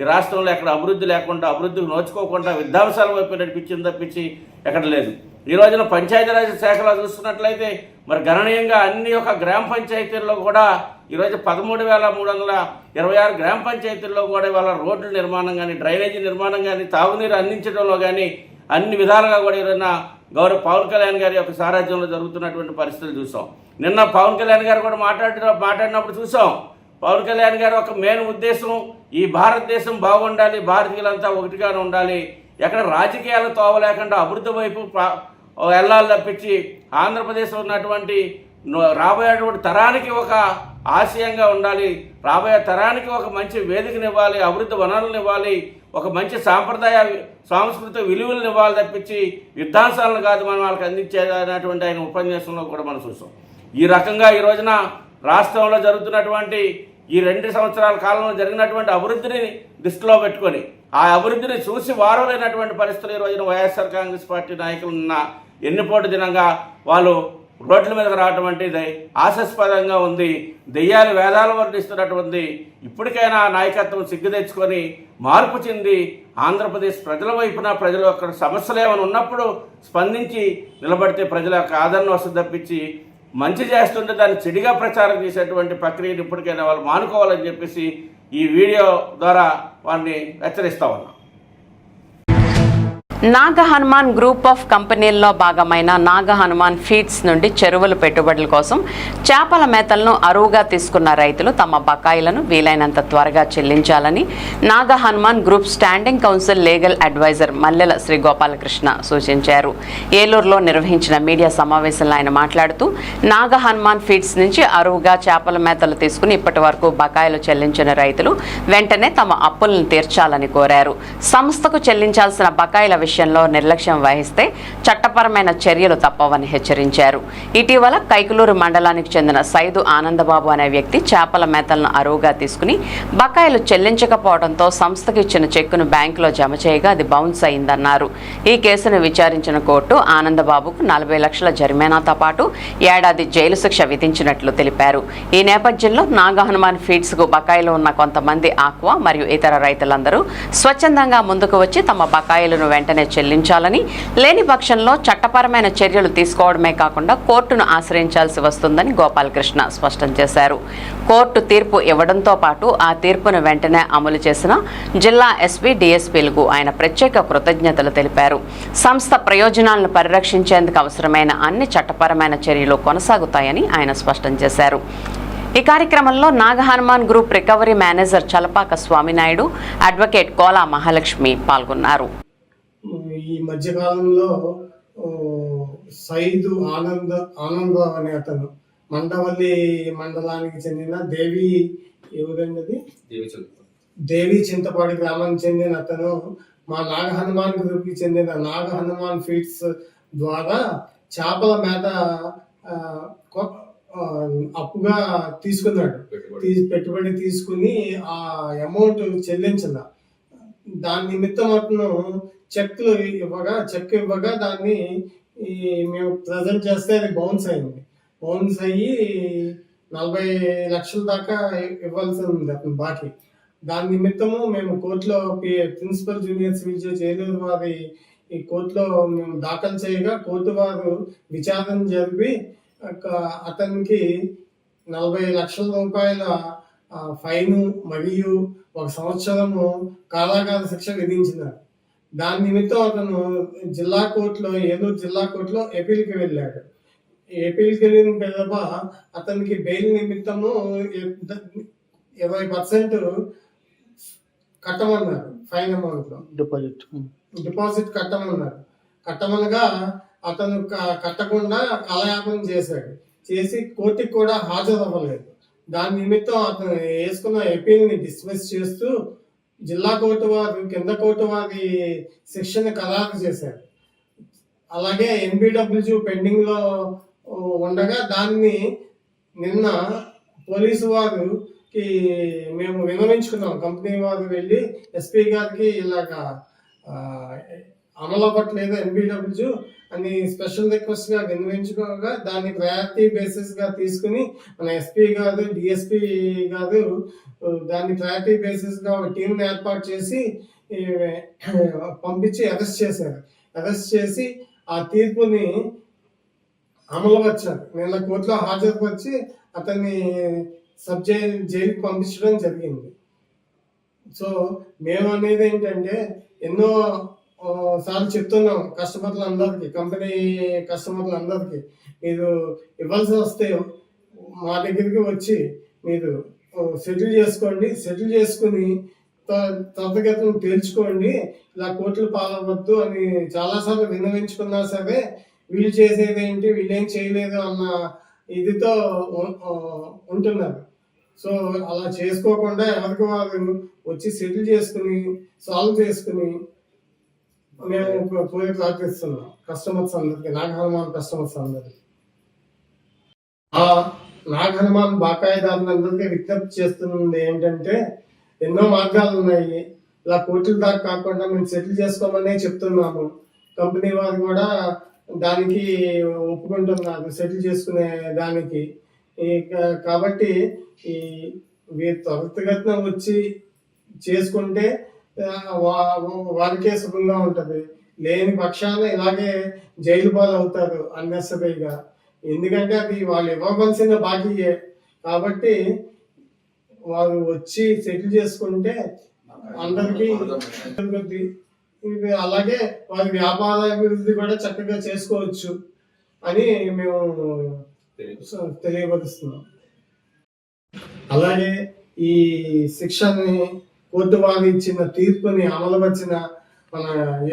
ఈ రాష్ట్రంలో ఎక్కడ అభివృద్ధి లేకుండా, అభివృద్ధికి నోచుకోకుండా విధ్వంసాల వైపు నడిపించింది తప్పించి ఎక్కడ లేదు. ఈ రోజున పంచాయతీరాజ్ శాఖలో చూస్తున్నట్లయితే మరి గణనీయంగా అన్ని ఒక గ్రామ పంచాయతీల్లో కూడా ఈరోజు 13,326 గ్రామ పంచాయతీల్లో కూడా ఇవాళ రోడ్ల నిర్మాణం కానీ, డ్రైనేజీ నిర్మాణం కానీ, తాగునీరు అందించడంలో కానీ అన్ని విధాలుగా కూడా ఈరోజున గౌరవ పవన్ కళ్యాణ్ గారి యొక్క సారథ్యంలో జరుగుతున్నటువంటి పరిస్థితులు చూసాం. నిన్న పవన్ కళ్యాణ్ గారు కూడా మాట్లాడినప్పుడు చూసాం. పవన్ కళ్యాణ్ గారి ఒక మెయిన్ ఉద్దేశం ఈ భారతదేశం బాగుండాలి, భారతీయులంతా ఒకటిగానే ఉండాలి, ఎక్కడ రాజకీయాలు తోవలేకుండా అభివృద్ధి వైపు వెళ్ళాలి తప్పించి ఆంధ్రప్రదేశ్లో ఉన్నటువంటి రాబోయేటువంటి తరానికి ఒక ఆశయంగా ఉండాలి, రాబోయే తరానికి ఒక మంచి వేదికనివ్వాలి, అభివృద్ధి వనరులను ఇవ్వాలి, ఒక మంచి సాంప్రదాయ సాంస్కృతిక విలువలను ఇవ్వాలి తప్పించి విధ్వంసాలను కాదు మనం వాళ్ళకి అందించేదనేటువంటి ఆయన ఉపన్యాసంలో కూడా మనం చూసాం. ఈ రకంగా ఈ రోజున రాష్ట్రంలో జరుగుతున్నటువంటి ఈ 2 సంవత్సరాల కాలంలో జరిగినటువంటి అభివృద్ధిని దృష్టిలో పెట్టుకొని ఆ అభివృద్ధిని చూసి వారలేనటువంటి పరిస్థితులు ఈ రోజున వైఎస్ఆర్ కాంగ్రెస్ పార్టీ నాయకులు ఉన్న ఎన్నిపోటు దినంగా వాళ్ళు రోడ్ల మీదకి రావటం అంటే ఇది ఆశాస్పదంగా ఉంది. దెయ్యాలు వేదాలు వర్ణిస్తున్నటువంటి ఇప్పటికైనా నాయకత్వం సిగ్గు తెచ్చుకొని మార్పు చెంది ఆంధ్రప్రదేశ్ ప్రజల వైపున ప్రజల యొక్క సమస్యలు ఏమైనా ఉన్నప్పుడు స్పందించి నిలబడితే ప్రజల యొక్క ఆదరణ వస్తుంది తప్పించి మంచి చేస్తుంటే దాన్ని చెడుగా ప్రచారం చేసేటువంటి ప్రక్రియను ఇప్పటికైనా వాళ్ళు మానుకోవాలని చెప్పేసి ఈ వీడియో ద్వారా వారిని హెచ్చరిస్తా ఉన్నాం. నాగ హనుమాన్ గ్రూప్ ఆఫ్ కంపెనీల్లో భాగమైన నాగ హనుమాన్ ఫీడ్స్ నుండి చెరువుల పెట్టుబడుల కోసం చేపల మేతలను అరువుగా తీసుకున్న రైతులు తమ బకాయిలను వీలైనంత త్వరగా చెల్లించాలని Naga Hanuman group standing counsel legal advisor Mallela Sri Gopalakrishna సూచించారు. ఏలూరులో నిర్వహించిన మీడియా సమావేశంలో ఆయన మాట్లాడుతూ నాగ హనుమాన్ ఫీడ్స్ నుంచి అరువుగా చేపల మేతలు తీసుకుని ఇప్పటి వరకు బకాయిలు చెల్లించిన రైతులు వెంటనే తమ అప్పులను తీర్చాలని కోరారు. సంస్థకు చెల్లించాల్సిన బకాయిల విషయంలో నిర్లక్ష్యం వహిస్తే చట్టపరమైన చర్యలు తప్పవని హెచ్చరించారు. ఇటీవల కైకులూరు మండలానికి చెందిన సైదు ఆనందబాబు అనే వ్యక్తి చేపల మేతలను అరువుగా తీసుకుని బకాయిలు చెల్లించకపోవడంతో సంస్థకు ఇచ్చిన చెక్కును బ్యాంకులో జమ చేయగా అది బౌన్స్ అయిందన్నారు. ఈ కేసును విచారించిన కోర్టు ఆనందబాబుకు 40 లక్షల జరిమానాతో పాటు ఏడాది జైలు శిక్ష విధించినట్లు తెలిపారు. ఈ నేపథ్యంలో నాగ హనుమాన్ ఫీడ్స్ కు బకాయిలు ఉన్న కొంతమంది ఆక్వా మరియు ఇతర రైతులందరూ స్వచ్ఛందంగా ముందుకు వచ్చి తమ బకాయిలను వెంటనే చెల్లించాలని, లేని పక్షంలో చట్టపరమైన చర్యలు తీసుకోవడమే కాకుండా కోర్టును ఆశ్రయించాల్సి వస్తుందని గోపాలకృష్ణ స్పష్టం చేశారు. కోర్టు తీర్పు ఇవ్వడంతో పాటు ఆ తీర్పును వెంటనే అమలు చేసిన జిల్లా ఎస్పీ, డీఎస్పీలకు ఆయన ప్రత్యేక కృతజ్ఞతలు తెలిపారు. సంస్థ ప్రయోజనాలను పరిరక్షించేందుకు అవసరమైన అన్ని చట్టపరమైన చర్యలు కొనసాగుతాయని ఆయన స్పష్టం చేశారు. ఈ కార్యక్రమంలో Naga Hanuman group recovery manager Chalapaka Swaminaidu, advocate Kola Mahalakshmi పాల్గొన్నారు. ఈ మధ్యకాలంలో సైదు ఆనంద్ అనే అతను మండవల్లి మండలానికి చెందిన దేవి చింతపాడి గ్రామానికి చెందిన అతను మా నాగ హనుమాన్ గ్రూప్ కి చెందిన నాగ హనుమాన్ ఫీడ్స్ ద్వారా చేపల మేత అప్పుగా తీసుకున్నాడు. పెట్టుబడి తీసుకుని ఆ అమౌంట్ చెల్లించిన దాని నిమిత్తం అతను చెక్ ఇవ్వగా దాన్ని మేము ప్రజెంట్ చేస్తే అది బౌన్స్ అయ్యి 40 లక్షల దాకా ఇవ్వాల్సి ఉంది అతను బాకీ. దాని నిమిత్తము మేము కోర్టులో principal junior civil judge Eluru వారి ఈ కోర్టులో మేము దాఖలు చేయగా కోర్టు వారు విచారణ జరిపి అతనికి 40 లక్షల రూపాయల ఫైన్ మరియు 1 సంవత్సరము కారాగార శిక్ష విధించినారు. దాని నిమిత్తం అతను ఏలూరు జిల్లా కోర్టులో ఎపీల్కి వెళ్ళాడు. ఎపీల్కి వెళ్ళిన పిదప అతనికి బెయిల్ నిమిత్తము 20% కట్టమన్నారు. ఫైన్ అమౌంట్ లో డిపాజిట్ కట్టమనగా అతను కట్టకుండా కాలయాపన చేసి కోర్టుకి కూడా హాజరవ్వలేదు. దాని నిమిత్తం అతను వేసుకున్న ఎపీల్ని డిస్మిస్ చేస్తూ జిల్లా కోర్టు వారు కింద కోర్టు వారి శిక్షను ఖరారు చేశారు. అలాగే NBWG పెండింగ్ లో ఉండగా దాన్ని నిన్న పోలీసు వారికి మేము విన్నవించుకున్నాం. కంపెనీ వారు వెళ్ళి ఎస్పీ గారికి ఇలాగా అమలు అవ్వట్లేదు ఎన్బిడబ్ల్యూ అని స్పెషల్ రిక్వెస్ట్ గా వినిపించుకోగా దాన్ని ప్రయారిటీ బేసిస్ గా తీసుకుని మన ఎస్పీ కాదు డిఎస్పీ కాదు దాన్ని ప్రయారిటీ బేసిస్ గా ఒక టీంని ఏర్పాటు చేసి పంపించి అరెస్ట్ చేశారు. అరెస్ట్ చేసి ఆ తీర్పుని అమలు వచ్చారు. నిన్న కోర్టులో హాజరుపరిచి అతన్ని జైలుకి పంపించడం జరిగింది. సో మేము అనేది ఏంటంటే ఎన్నో సార్లు చెప్తున్నాం కస్టమర్లందరికీ, కంపెనీ కస్టమర్లందరికీ, మీరు ఇవ్వాల్సి వస్తే మా దగ్గరికి వచ్చి మీరు సెటిల్ చేసుకోండి, సెటిల్ చేసుకుని త్వరితగతిని తేల్చుకోండి, ఇలా కోర్టులు పాలవద్దు అని చాలాసార్లు విన్నవించుకున్నా సరే వీళ్ళు చేసేది ఏంటి, వీళ్ళేం చేయలేదు అన్న ఇదితో ఉంటున్నారు. సో అలా చేసుకోకుండా ఎవరికి వారు వచ్చి సెటిల్ చేసుకుని సాల్వ్ చేసుకుని మేము పోయి ప్రార్థిస్తున్నాం కస్టమర్స్ అందరికి, నాగహనుమాన్ కస్టమర్స్ అందరికి. ఆ నాగహనుమాన్ బాకాయిదారులందరికీ విజ్ఞప్తి చేస్తున్నది ఏంటంటే ఎన్నో మార్గాలు ఉన్నాయి. ఇలా కోర్టుల దాకా కాకుండా మేము సెటిల్ చేసుకోమనే చెప్తున్నాము. కంపెనీ వారు కూడా దానికి ఒప్పుకుంటున్నారు సెటిల్ చేసుకునే దానికి. కాబట్టి వీరు త్వరితగతిన వచ్చి చేసుకుంటే వారికే సుఖంగా ఉంటుంది. లేని పక్షాన ఇలాగే జైలు పాలు అవుతారు అన్నెసరీగా. ఎందుకంటే అది వాళ్ళు ఇవ్వవలసిన బాకీయే. కాబట్టి వారు వచ్చి సెటిల్ చేసుకుంటే అందరికీ అలాగే వారి వ్యాపార అభివృద్ధి కూడా చక్కగా చేసుకోవచ్చు అని మేము తెలియపరుస్తున్నాం. అలాగే ఈ శిక్షని కోర్టు వారు ఇచ్చిన తీర్పుని అమలుపరిచిన మన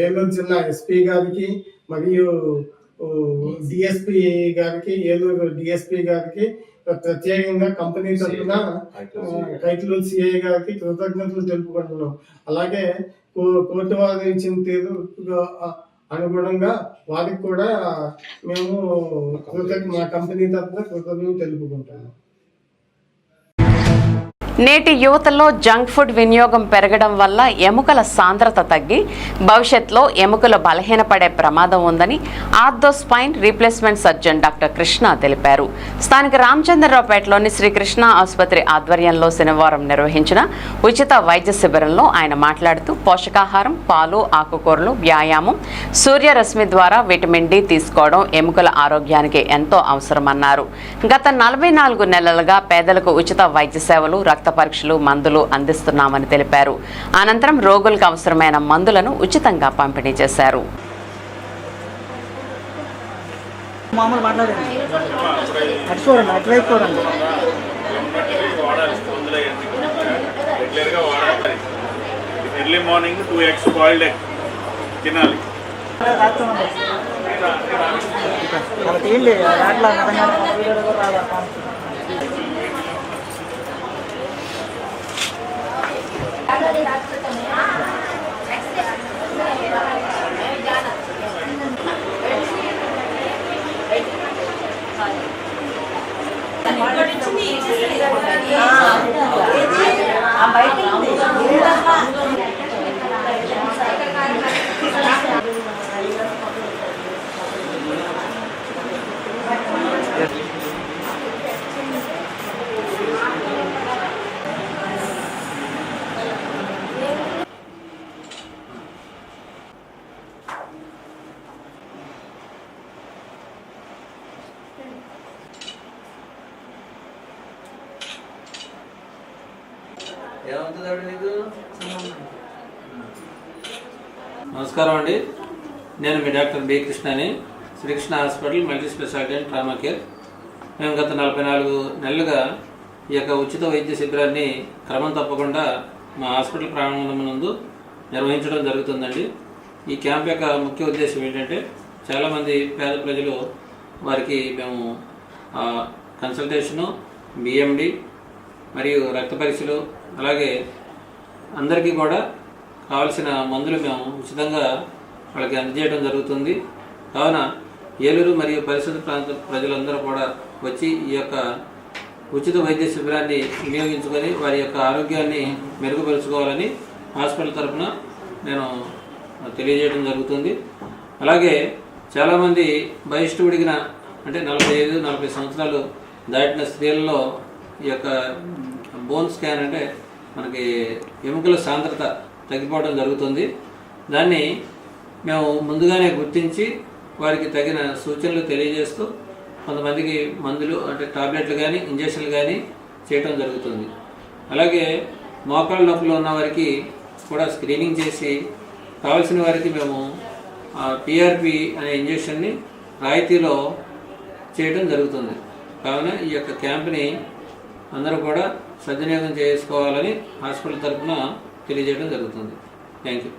ఏలూరు జిల్లా ఎస్పీ గారికి మరియు డిఎస్పీ గారికి, ఏలూరు డిఎస్పీ గారికి ప్రత్యేకంగా కంపెనీ తరఫున కైకలూరు సిఐ గారికి కృతజ్ఞతలు తెలుపుకుంటున్నాం. అలాగే కోర్టు వారు ఇచ్చిన తీర్పు అనుగుణంగా వారికి కూడా మేము మా కంపెనీ తరఫున కృతజ్ఞతలు తెలుపుకుంటున్నాం. నేటి యువతలో జంక్ ఫుడ్ వినియోగం పెరగడం వల్ల ఎముకల సాంద్రత తగ్గి భవిష్యత్తులో ఎముకలు బలహీనపడే ప్రమాదం ఉందని ortho spine replacement surgeon doctor Krishna తెలిపారు. స్థానిక రామచంద్రరావుపేటలోని శ్రీకృష్ణ ఆసుపత్రి ఆధ్వర్యంలో శనివారం నిర్వహించిన ఉచిత వైద్య శిబిరంలో ఆయన మాట్లాడుతూ పోషకాహారం, పాలు, ఆకుకూరలు, వ్యాయామం, సూర్యరశ్మి ద్వారా విటమిన్ డి తీసుకోవడం ఎముకల ఆరోగ్యానికి ఎంతో అవసరమన్నారు. గత 44 నెలలుగా పేదలకు ఉచిత వైద్య సేవలు, రక్త పరీక్షలు, మందులు అందిస్తున్నామని తెలిపారు. అనంతరం రోగులకు అవసరమైన మందులను ఉచితంగా పంపిణీ చేశారు. Early morning 2 eggs boiled egg తినాలి. నమస్కారం అండి, నేను మీ డాక్టర్ బి కృష్ణని, Srikrishna hospital multi speciality and trauma care. మేము గత 44 నెలలుగా ఈ యొక్క ఉచిత వైద్య శిబిరాన్ని క్రమం తప్పకుండా మా హాస్పిటల్ ప్రాంగణం నందు నిర్వహించడం జరుగుతుందండి. ఈ క్యాంప్ యొక్క ముఖ్య ఉద్దేశం ఏంటంటే చాలామంది పేద ప్రజలు వారికి మేము కన్సల్టేషను, బిఎండి మరియు రక్త పరీక్షలు, అలాగే అందరికీ కూడా కావాల్సిన మందులు మేము ఉచితంగా వాళ్ళకి అందజేయడం జరుగుతుంది. కావున ఏలూరు మరియు పరిసర ప్రాంత ప్రజలందరూ కూడా వచ్చి ఈ యొక్క ఉచిత వైద్య శిబిరాన్ని వినియోగించుకొని వారి యొక్క ఆరోగ్యాన్ని మెరుగుపరుచుకోవాలని హాస్పిటల్ తరఫున నేను తెలియజేయడం జరుగుతుంది. అలాగే చాలామంది బహిష్టు ఉడిగిన అంటే 45-40 సంవత్సరాలు దాటిన స్త్రీలలో ఈ యొక్క బోన్ స్కాన్ అంటే మనకి ఎముకల సాంద్రత తగ్గిపోవడం జరుగుతుంది. దాన్ని మేము ముందుగానే గుర్తించి వారికి తగిన సూచనలు తెలియజేస్తూ కొంతమందికి మందులు అంటే టాబ్లెట్లు కానీ ఇంజక్షన్లు కానీ చేయడం జరుగుతుంది. అలాగే మోకాళ్ళ నొప్పులు ఉన్న వారికి కూడా స్క్రీనింగ్ చేసి కావాల్సిన వారికి మేము పిఆర్పి అనే ఇంజక్షన్ని రాయితీలో చేయడం జరుగుతుంది. కావున ఈ యొక్క క్యాంప్ని అందరూ కూడా సద్వినియోగం చేసుకోవాలని హాస్పిటల్ తరఫున తెలియజేయడం జరుగుతుంది. Thank you.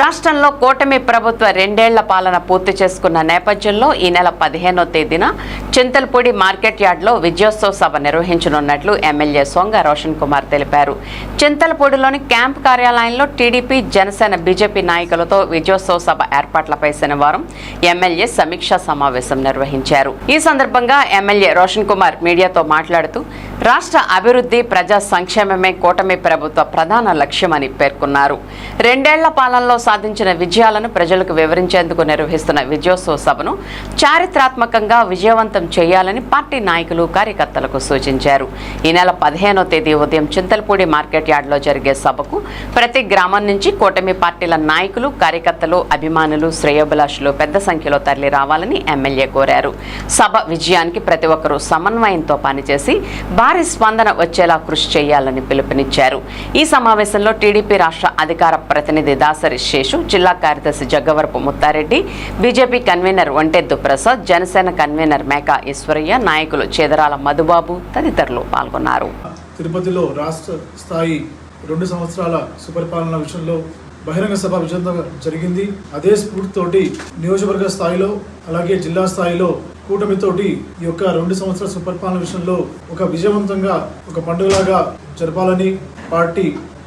రాష్ట్రంలో కూటమి ప్రభుత్వ 2 ఏళ్ల పాలన పూర్తి చేసుకున్న నేపథ్యంలో ఈ నెల 15వ తేదీన చింతల్పూడి మార్కెట్ యార్డ్లో విజయోత్సవ సభ నిర్వహించనున్నట్లు ఎమ్మెల్యే సొంగ రోషన్ కుమార్ తెలిపారు. చింతల్పూడిలోని క్యాంప్ కార్యాలయంలో టీడీపీ, జనసేన, బీజేపీ నాయకులతో విజయోత్సవ సభ ఏర్పాట్లపై శనివారం ఎమ్మెల్యే సమీక్షా సమావేశం నిర్వహించారు. ఈ సందర్భంగా ఎమ్మెల్యే రోషన్ కుమార్ మీడియాతో మాట్లాడుతూ రాష్ట్ర అభివృద్ధి, ప్రజా సంక్షేమమే కూటమి ప్రభుత్వ ప్రధాన లక్ష్యమని పేర్కొన్నారు. 2 ఏళ్ల పాలనలో సాధించిన విజయాలను ప్రజలకు వివరించేందుకు నిర్వహిస్తున్న విజయోత్సవ సభను చారిత్రాత్మకంగా విజయవంతం చేయాలని పార్టీ నాయకులు, కార్యకర్తలకు సూచించారు. ఈ నెల 15వ తేదీ ఉదయం చింతల్పూడి మార్కెట్ యార్డ్లో జరిగే సభకు ప్రతి గ్రామం నుంచి కూటమి పార్టీల నాయకులు, కార్యకర్తలు, అభిమానులు, శ్రేయోభిలాషులు పెద్ద సంఖ్యలో తరలి రావాలని ఎమ్మెల్యే కోరారు. సభ విజయానికి ప్రతి ఒక్కరూ సమన్వయంతో పనిచేసి భారీ స్పందన వచ్చేలా కృషి చేయాలని పిలుపునిచ్చారు. ఈ సమావేశంలో టీడీపీ రాష్ట్ర అధికార ప్రతినిధి దాసరి శేషు, జిల్లా కార్యదర్శి Jaggavarapu Mutha Reddy, BJP convener వంటెద్దు Prasad, Janasena convener Meka Eshwaraiah, నాయకులు చేదరాల మధుబాబు తదితరులు పాల్గొన్నారు. తిరుపతిలో రాష్ట్ర స్థాయి 2 సంవత్సరాల సుపరిపాలన విషయంలో బహిరంగ సభ విజయంగా జరిగింది. అదే స్ఫూర్తితోటి నియోజకవర్గ స్థాయిలో అలాగే జిల్లా స్థాయిలో కూటమితోటి ఈ యొక్క 2 సంవత్సరాల సుపరిపాలన విషయంలో ఒక విజయవంతంగా ఒక పండుగలాగా జరపాలని పార్టీ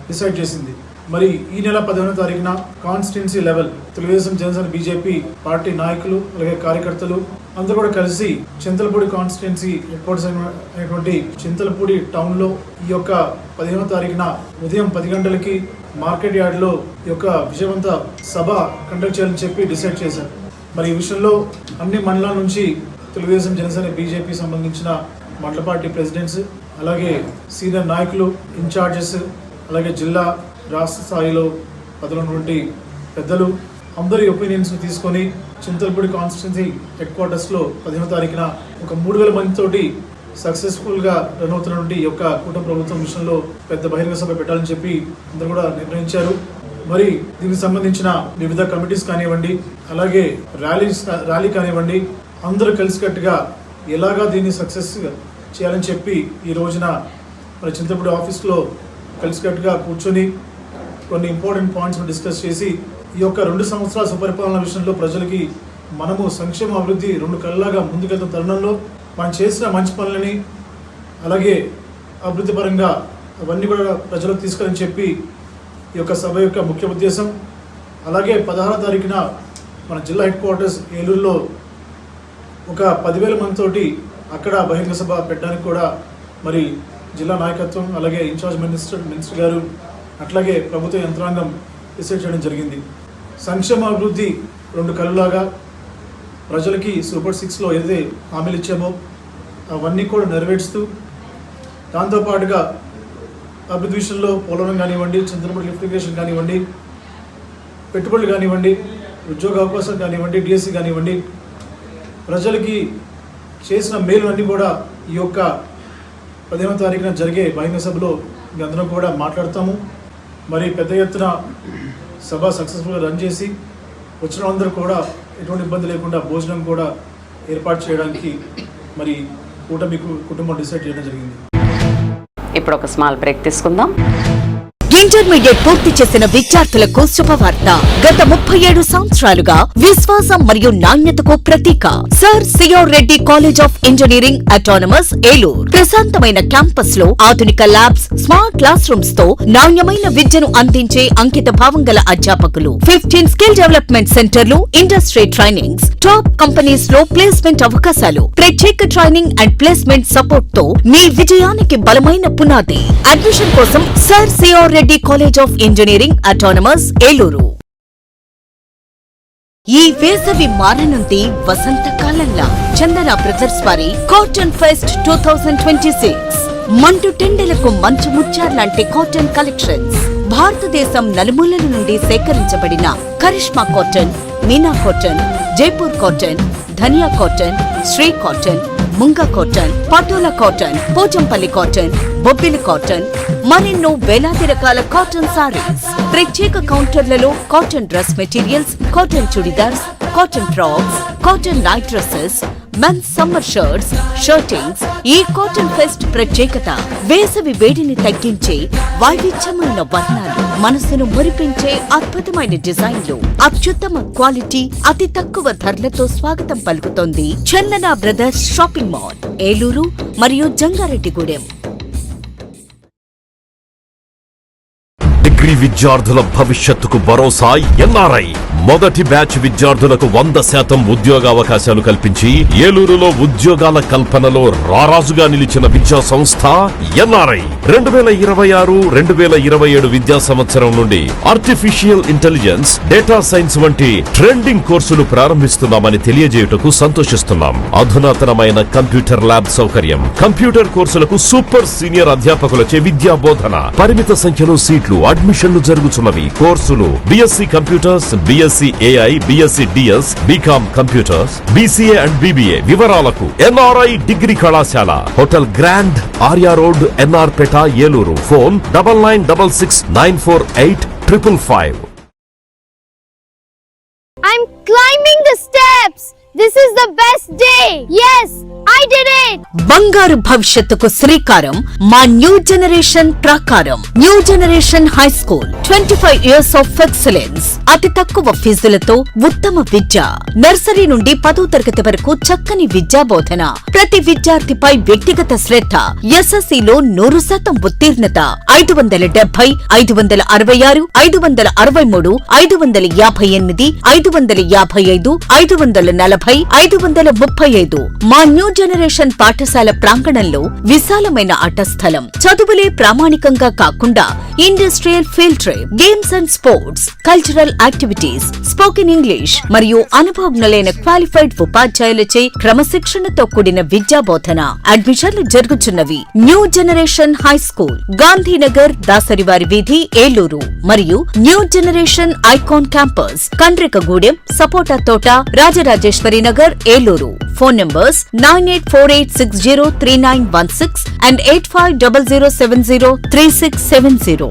డిసైడ్ చేసింది. మరి ఈ నెల 15వ తారీఖున constituency level Telugu Desam, Janasena, BJP party నాయకులు అలాగే కార్యకర్తలు అందరూ కూడా కలిసి చింతలపూడి కాన్స్టిట్యున్సీ హెడ్ క్వార్టర్స్ అయినటువంటి చింతలపూడి టౌన్ లో ఈ యొక్క 15వ తారీఖున ఉదయం 10 గంటలకి మార్కెట్ యార్డ్ లో ఈ యొక్క విజయవంత సభ కండక్ట్ చేయాలని చెప్పి డిసైడ్ చేశారు. మరి ఈ విషయంలో అన్ని మండలాల నుంచి తెలుగుదేశం, జనసేన, బీజేపీ సంబంధించిన మండల పార్టీ ప్రెసిడెంట్స్ అలాగే సీనియర్ నాయకులు, ఇన్ఛార్జెస్ అలాగే జిల్లా, రాష్ట్ర స్థాయిలో పదవున్నటువంటి పెద్దలు అందరి ఒపీనియన్స్ తీసుకొని చింతల్పూడి కాన్స్టిట్యున్సీ హెడ్ క్వార్టర్స్లో 15వ తారీఖున ఒక 3000 మందితోటి సక్సెస్ఫుల్గా రన్ అవుతున్నటువంటి ఈ యొక్క కూటమి ప్రభుత్వం విషయంలో పెద్ద బహిరంగ సభ పెట్టాలని చెప్పి అందరూ కూడా నిర్ణయించారు. మరి దీనికి సంబంధించిన వివిధ కమిటీస్ కానివ్వండి, అలాగే ర్యాలీ కానివ్వండి, అందరూ కలిసికట్టుగా ఎలాగా దీన్ని సక్సెస్ చేయాలని చెప్పి ఈ రోజున మన చింతలపూడి ఆఫీస్లో కలిసికట్టుగా కూర్చొని కొన్ని ఇంపార్టెంట్ పాయింట్స్ డిస్కస్ చేసి ఈ యొక్క 2 సంవత్సరాల సుపరిపాలన విషయంలో ప్రజలకి మనము సంక్షేమ, అభివృద్ధి 2 కళ్ళలాగా ముందుకెళ్తున్న తరుణంలో మనం చేసిన మంచి పనులని అలాగే అభివృద్ధి పరంగా అవన్నీ కూడా ప్రజలకు తీసుకెళ్ళని చెప్పి ఈ యొక్క సభ యొక్క ముఖ్య ఉద్దేశం. అలాగే 16వ తారీఖున మన జిల్లా హెడ్ క్వార్టర్స్ ఏలూరులో ఒక 10,000 మందితోటి అక్కడ బహిరంగ సభ పెట్టడానికి కూడా మరి జిల్లా నాయకత్వం అలాగే ఇన్ఛార్జ్ మినిస్టర్ గారు అట్లాగే ప్రభుత్వ యంత్రాంగం డిసైడ్ చేయడం జరిగింది. సంక్షేమ, అభివృద్ధి 2 కళ్ళలాగా ప్రజలకి సూపర్ 6లో ఏదైతే హామీలు ఇచ్చామో అవన్నీ కూడా నెరవేరుస్తూ దాంతోపాటుగా అభివృద్ధి విషయంలో పోలవరం కానివ్వండి, చింతలపూడి లిఫ్ట్ ఇరిగేషన్ కానివ్వండి, పెట్టుబడులు కానివ్వండి, ఉద్యోగ అవకాశాలు కానివ్వండి, డిఎస్సి కానివ్వండి, ప్రజలకి చేసిన మేలు అన్నీ కూడా ఈ యొక్క 15వ తారీఖున జరిగే బహిరంగ సభలో అందరం కూడా మాట్లాడతాము. మరి పెద్ద ఎత్తున సభ సక్సెస్ఫుల్గా రన్ చేసి వచ్చిన అందరూ కూడా ఎటువంటి ఇబ్బంది లేకుండా భోజనం కూడా ఏర్పాటు చేయడానికి మరి కూటమి కుటుంబం డిసైడ్ చేయడం జరిగింది. ఇప్పుడు ఒక స్మాల్ బ్రేక్ తీసుకుందాం. ఇంటర్మీడియట్ పూర్తి చేసిన విద్యార్థులకు శుభవార్త. గత 37 సంవత్సరాలుగా విశ్వాసం మరియు నాణ్యతకు ప్రతీక sir CR Reddy college of engineering autonomous Eluru. ప్రశాంతమైన క్యాంపస్ లో ఆధునిక ల్యాబ్స్, స్మార్ట్ క్లాస్ రూమ్స్ తో నాణ్యమైన విద్యను అందించే అంకిత భావం గల అధ్యాపకులు, 15 స్కిల్ డెవలప్మెంట్ సెంటర్లు, ఇండస్ట్రీ ట్రైనింగ్స్, టాప్ కంపెనీస్ లో ప్లేస్మెంట్ అవకాశాలు, ప్రత్యేక ట్రైనింగ్ అండ్ ప్లేస్మెంట్ సపోర్ట్ తో మీ విజయానికి బలమైన పునాది. అడ్మిషన్ కోసం sir CR Reddy college of engineering autonomous Eluru. ఈ వేసవి మారనుంది వసంతకాలంలా. చందన బ్రదర్స్ వారి కాటన్ ఫెస్ట్ 2026 మంటు టెండెలకు మంచు ముత్యాలాంటి కాటన్ కలెక్షన్స్. భారతదేశం నలుమూలల నుండి సేకరించబడిన Karishma cotton, Meena cotton, Jaipur cotton, Dhaniya cotton, Sri cotton, Munga cotton, Patola cotton, Pochampalli cotton, Bobbili cotton, మరెన్నో వేలాది రకాల కాటన్ సారీస్. ప్రత్యేక కౌంటర్లలో cotton dress materials, cotton churidars, cotton frocks, cotton night dresses, men's summer shirts, shirtings. ఈ కాటన్ ఫెస్ట్ ప్రత్యేకత వేసవి వేడిని తగ్గించే వైవిధ్యమైన వర్ణాలు, మనసును మురిపించే అద్భుతమైన డిజైన్లు, అత్యుత్తమ క్వాలిటీ, అతి తక్కువ ధరలతో స్వాగతం పలుకుతోంది చందన బ్రదర్స్ షాపింగ్ మాల్, ఏలూరు మరియు జంగారెడ్డిగూడెం. డిగ్రీ విద్యార్థుల భవిష్యత్తుకు భరోసా ఎన్ఆర్ఐ. మొదటి బ్యాచ్ విద్యార్థులకు 100% ఉద్యోగావకాశాలు కల్పించి ఏలూరులో ఉద్యోగాల కల్పనలో రారాజుగా నిలిచిన విద్యా సంస్థ ఎన్ఆర్ఐ. 2026-2027 విద్యా సంవత్సరం నుండి ఆర్టిఫిషియల్ ఇంటెలిజెన్స్, డేటా సైన్స్ వంటి ట్రెండింగ్ కోర్సులు ప్రారంభిస్తున్నామని తెలియజేయుటకు సంతోషిస్తున్నాం. అధునాతనమైన కంప్యూటర్ ల్యాబ్ సౌకర్యం, కంప్యూటర్ కోర్సులకు సూపర్ సీనియర్ అధ్యాపకులచే విద్యా బోధన, పరిమిత సంఖ్యలో సీట్లు, అడ్మిషన్లు జరుగుతున్నవి. కోర్సులు BSc computers, BSc AI, BSc DS, BCom computers, BCA and BBA. వివరాలకు ఎన్ఆర్ఐ డిగ్రీ కళాశాల, hotel grand, Arya road, NR Peta, Eluru. Phone 9966948555. I'm climbing the steps. This is the best day. Yes, I did it. బంగారు భవిష్యత్తుకు శ్రీకారం మా న్యూ జనరేషన్ ప్రాకారం. New generation high school 25 years of excellence. అతి తక్కువ ఫీజులతో ఉత్తమ విద్య. నర్సరీ నుండి 10వ తరగతి వరకు చక్కని విద్యా బోధన. ప్రతి విద్యార్థిపై వ్యక్తిగత శ్రద్ధ. ఎస్ఎస్సిలో 100% ఉత్తీర్ణత. 570, 566, 563, 558, 555, 540, 535. మా న్యూ జనరేషన్ పాఠశాల ప్రాంగణంలో విశాలమైన ఆట స్థలం. చదువులే ప్రామాణికంగా కాకుండా industrial field trip, games and sports, cultural activities, spoken English మరియు అనుభవజ్ఞులైన క్వాలిఫైడ్ ఉపాధ్యాయులచే క్రమశిక్షణతో కూడిన విద్యా బోధన. అడ్మిషన్లు జరుగుతున్నవి. New generation high school, Gandhinagar, దాసరివారి వీధి, ఏలూరు మరియు new generation icon campus, Kandrikagudem, సపోటా తోట, Rajarajeswari Nagar, Eluru. Phone numbers 9848603916 and 8500703670.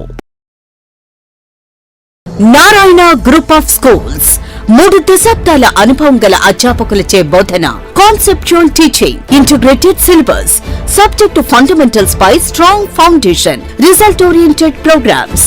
Narayana group of schools 3 దశాబ్దాల అనుభవం గల అధ్యాపకులచే బోధన. Conceptual teaching, integrated syllabus, subject fundamentals పై strong foundation, result oriented programmes,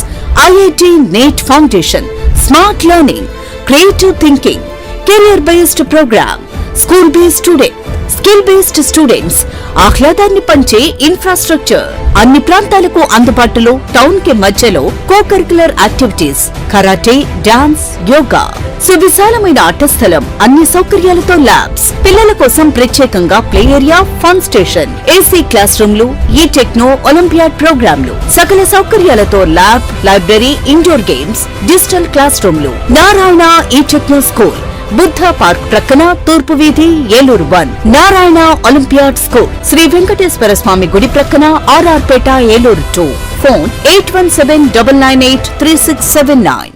IIT NEET foundation, smart learning, creative thinking, career based programme, school based student, skill based students, ఆహ్లాదాన్ని పంచే ఇన్ఫ్రాస్ట్రక్చర్, అన్ని ప్రాంతాలకు అందుబాటులో, టౌన్ కి మధ్యలో co curricular activities, karate, dance, yoga, సువిశాలమైన ఆట స్థలం, అన్ని సౌకర్యాలతో ల్యాబ్స్, పిల్లల కోసం ప్రత్యేకంగా play area, fun station, AC class రూమ్లు, ఈ టెక్నో ఒలింపియాడ్ ప్రోగ్రాంలు, సకల సౌకర్యాలతో lab, library, indoor games, digital class రూమ్లు. నారాయణ ఈ టెక్నో స్కూల్, బుద్ధ పార్క్ ప్రక్కన, తూర్పు వీధి, ఏలూరు 1. నారాయణ ఒలింపియాడ్ స్కూల్, శ్రీ వెంకటేశ్వర స్వామి గుడి ప్రక్కన, RR Peta, Eluru 2. Phone 8179983679.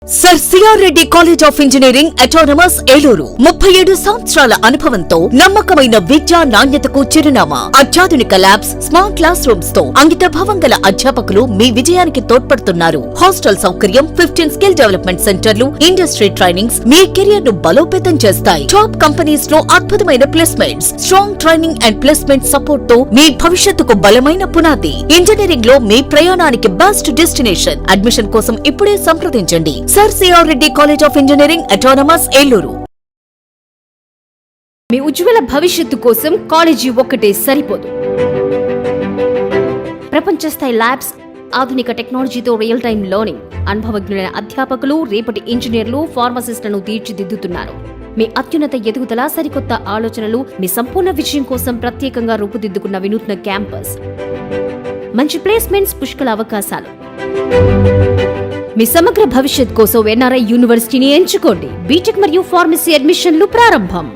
Sir CR Reddy college of engineering autonomous, Eluru. 37 సంవత్సరాల అనుభవంతో నమ్మకమైన విద్యా నాణ్యతకు చిరునామా. అత్యాధునిక ల్యాబ్స్, స్మార్ట్ క్లాస్ రూమ్స్ తో అంకితభావం గల అధ్యాపకులు మీ విజయానికి తోడ్పడుతున్నారు. హాస్టల్ సౌకర్యం, 15 స్కిల్ డెవలప్మెంట్ సెంటర్లు, ఇండస్ట్రీ ట్రైనింగ్స్ మీ కెరియర్ ను బలోపేతం చేస్తాయి. టాప్ కంపెనీస్ లో అద్భుతమైన placements, strong training and placement support తో మీ భవిష్యత్తుకు బలమైన పునాది. ఇంజనీరింగ్ లో మీ ప్రయాణానికి బెస్ట్ డెస్టినేషన్. అడ్మిషన్ కోసం ఇప్పుడే సంప్రదించండి. Sir CR Reddy college of engineering autonomous, Eluru. మీ ఉజ్వల భవిష్యత్తు కోసం కాలేజీ ఒక్కటే సరిపోదు. ప్రపంచ స్థాయి ల్యాబ్స్, ఆధునిక టెక్నాలజీతో రియల్ టైం లెర్నింగ్, అనుభవజ్ఞులైన అధ్యాపకులు, రేపటి ఇంజనీర్లు, ఫార్మసిస్టులను తీర్చిదిద్దుతున్నారు. మీ అత్యున్నత ఎదుగుదల, సరికొత్త ఆలోచనలు, మీ సంపూర్ణ విజయం కోసం ప్రత్యేకంగా రూపుదిద్దుకున్న వినూత్న క్యాంపస్, మంచి ప్లేస్మెంట్స్, పుష్కల అవకాశాలు. మీ సమగ్ర భవిష్యత్ కోసం ఎన్ఆర్ఐ యూనివర్సిటీని ఎంచుకోండి. బీటెక్ మరియు ఫార్మసీ అడ్మిషన్లు ప్రారంభం.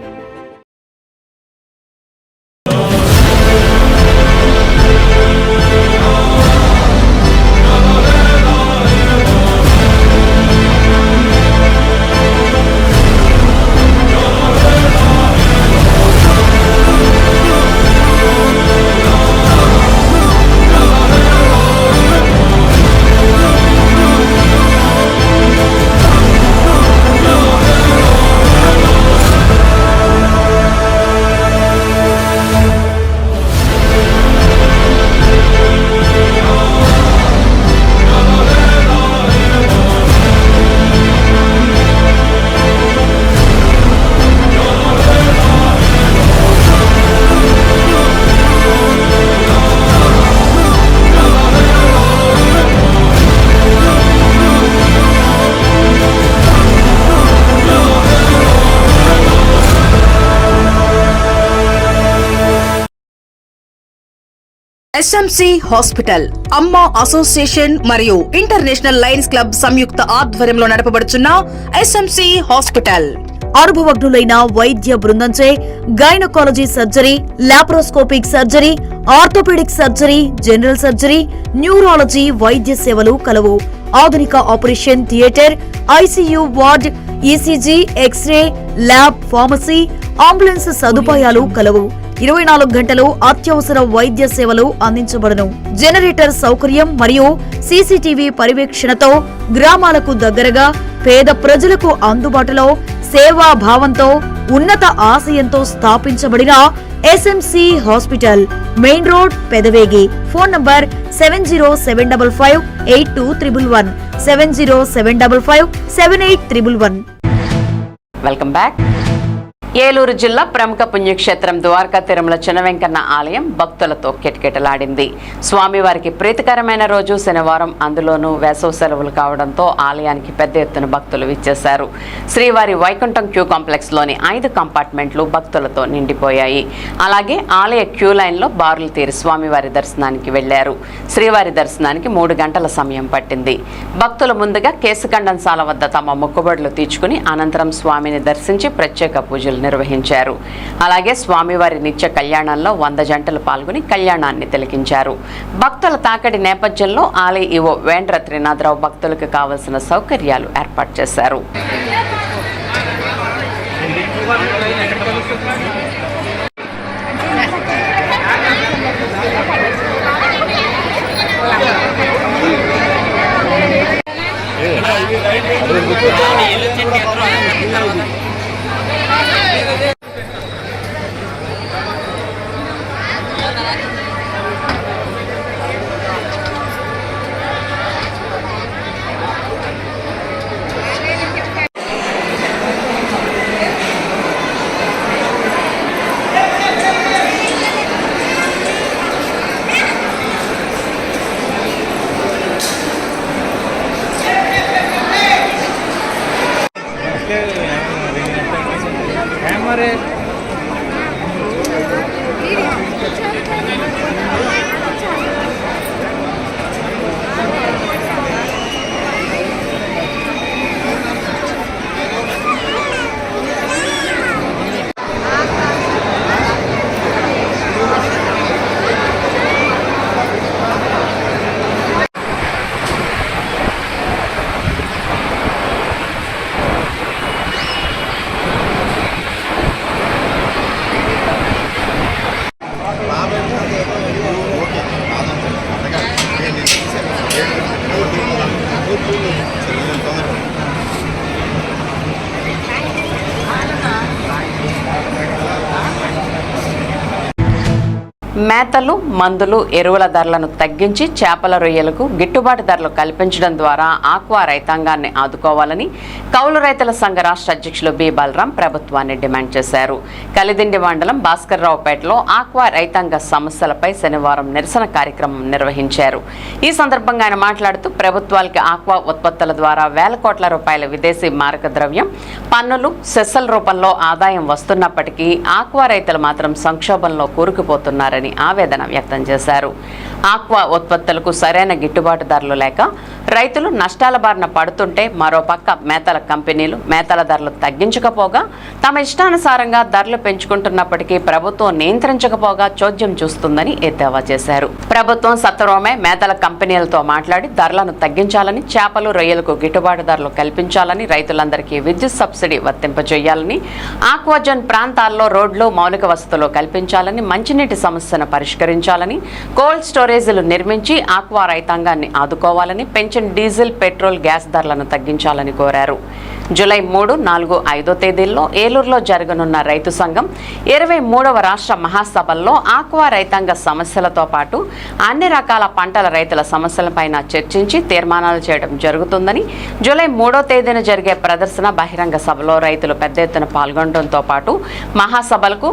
ఎస్ఎంసి హాస్పిటల్ అమ్మ అసోసియేషన్ మరియు ఇంటర్నేషనల్ లయన్స్ క్లబ్ సంయుక్త ఆధ్వర్యంలో నడపబడుచున్న ఎస్ఎంసి హాస్పిటల్ అనుభవజ్ఞులైన వైద్య బృందంచే gynaecology surgery, laparoscopic surgery, orthopaedic surgery, general surgery, neurology వైద్య సేవలు కలవు. ఆధునిక operation theatre, ICU ward, ECG, x ray, lab, pharmacy, ambulance సదుపాయాలు కలవు. 24 గంటలు అత్యవసర వైద్య సేవలు అందించబడును. జనరేటర్ సౌకర్యం మరియు సీసీటీవీ పర్యవేక్షణతో గ్రామాలకు దగ్గరగా పేద ప్రజలకు అందుబాటులో సేవా భావంతో ఉన్నత ఆశయంతో స్థాపించబడిన SMC hospital, main road, Pedavegi. Phone number 7075582311 7075578311. Welcome back. Eluru జిల్లా ప్రముఖ పుణ్యక్షేత్రం ద్వారకా తిరుమల చినవెంకన్న ఆలయం భక్తులతో కిటకిటలాడింది. స్వామివారికి ప్రీతికరమైన రోజు శనివారం, అందులోనూ వేసవి సెలవులు కావడంతో ఆలయానికి పెద్ద ఎత్తున భక్తులు విచ్చేశారు. శ్రీవారి వైకుంఠం క్యూ కాంప్లెక్స్లోని 5 కంపార్ట్మెంట్లు భక్తులతో నిండిపోయాయి. అలాగే ఆలయ క్యూ లైన్లో బారులు తీరి స్వామివారి దర్శనానికి వెళ్లారు. శ్రీవారి దర్శనానికి 3 గంటల సమయం పట్టింది. భక్తులు ముందుగా కేశఖండంశాల వద్ద తమ మొక్కుబడులు తీర్చుకుని అనంతరం స్వామిని దర్శించి ప్రత్యేక పూజలు నిర్వహించారు. అలాగే స్వామివారి నిత్య కళ్యాణంలో 100 జంటలు పాల్గొని కళ్యాణాన్ని తిలకించారు. భక్తుల తాకడి నేపథ్యంలో ఆలయ ఈవో వేండ్ర త్రినాథరావు భక్తులకు కావలసిన సౌకర్యాలు ఏర్పాటు చేశారు. మేతలు, మందులు, ఎరువుల ధరలను తగ్గించి చేపల రొయ్యలకు గిట్టుబాటు ధరలు కల్పించడం ద్వారా ఆక్వా రైతాంగాన్ని ఆదుకోవాలని కౌలు రైతుల సంఘ రాష్ట్ర అధ్యక్షులు బి బలరాం ప్రభుత్వాన్ని డిమాండ్ చేశారు. కలిదిండి మండలం భాస్కర్రావుపేటలో ఆక్వా రైతాంగ సమస్యలపై శనివారం నిరసన కార్యక్రమం నిర్వహించారు. ఈ సందర్భంగా ఆయన మాట్లాడుతూ ప్రభుత్వాలకి ఆక్వా ఉత్పత్తుల ద్వారా వేల కోట్ల రూపాయల విదేశీ మారక ద్రవ్యం, పన్నులు, సెస్సుల రూపంలో ఆదాయం వస్తున్నప్పటికీ ఆక్వా రైతులు మాత్రం సంక్షోభంలో కూరుకుపోతున్నారని ఆవేదన వ్యక్తం చేశారు. ఆక్వా ఉత్పత్తులకు సరైన గిట్టుబాటు ధరలు లేక రైతులు నష్టాల బారిన పడుతుంటే మరోపక్క మేతల కంపెనీలు మేతల ధరలు తగ్గించకపోగా తమ ఇష్టానుసారంగా ధరలు పెంచుకుంటున్నప్పటికీ ప్రభుత్వం నియంత్రించకపోగా చోద్యం చూస్తుందని ఎద్దేవా చేశారు. ప్రభుత్వం సత్వరమే మేతల కంపెనీలతో మాట్లాడి ధరలను తగ్గించాలని, చేపలు రొయ్యలకు గిట్టుబాటు ధరలు కల్పించాలని, రైతులందరికీ విద్యుత్ సబ్సిడీ వర్తింపజేయాలని, ఆక్వాజోన్ ప్రాంతాల్లో రోడ్లు మౌలిక వసతులు కల్పించాలని, మంచినీటి సమస్యను పరిష్కరించాలని, కోల్డ్ స్టోరేజీలు నిర్మించి ఆక్వా రైతాంగాన్ని ఆదుకోవాలని, పెంచిన డీజిల్, పెట్రోల్, గ్యాస్ ధరలను తగ్గించాలని కోరారు. జూలై 3, 4, 5 తేదీల్లో ఏలూరులో జరగనున్న రైతు సంఘం 23వ రాష్ట్ర మహాసభల్లో ఆక్వా రైతాంగ సమస్యలతో పాటు అన్ని రకాల పంటల రైతుల సమస్యలపైన చర్చించి తీర్మానాలు చేయడం జరుగుతుందని, జూలై 3వ తేదీన జరిగే ప్రదర్శన బహిరంగ సభలో రైతులు పెద్ద ఎత్తున పాల్గొనడంతో పాటు మహాసభలకు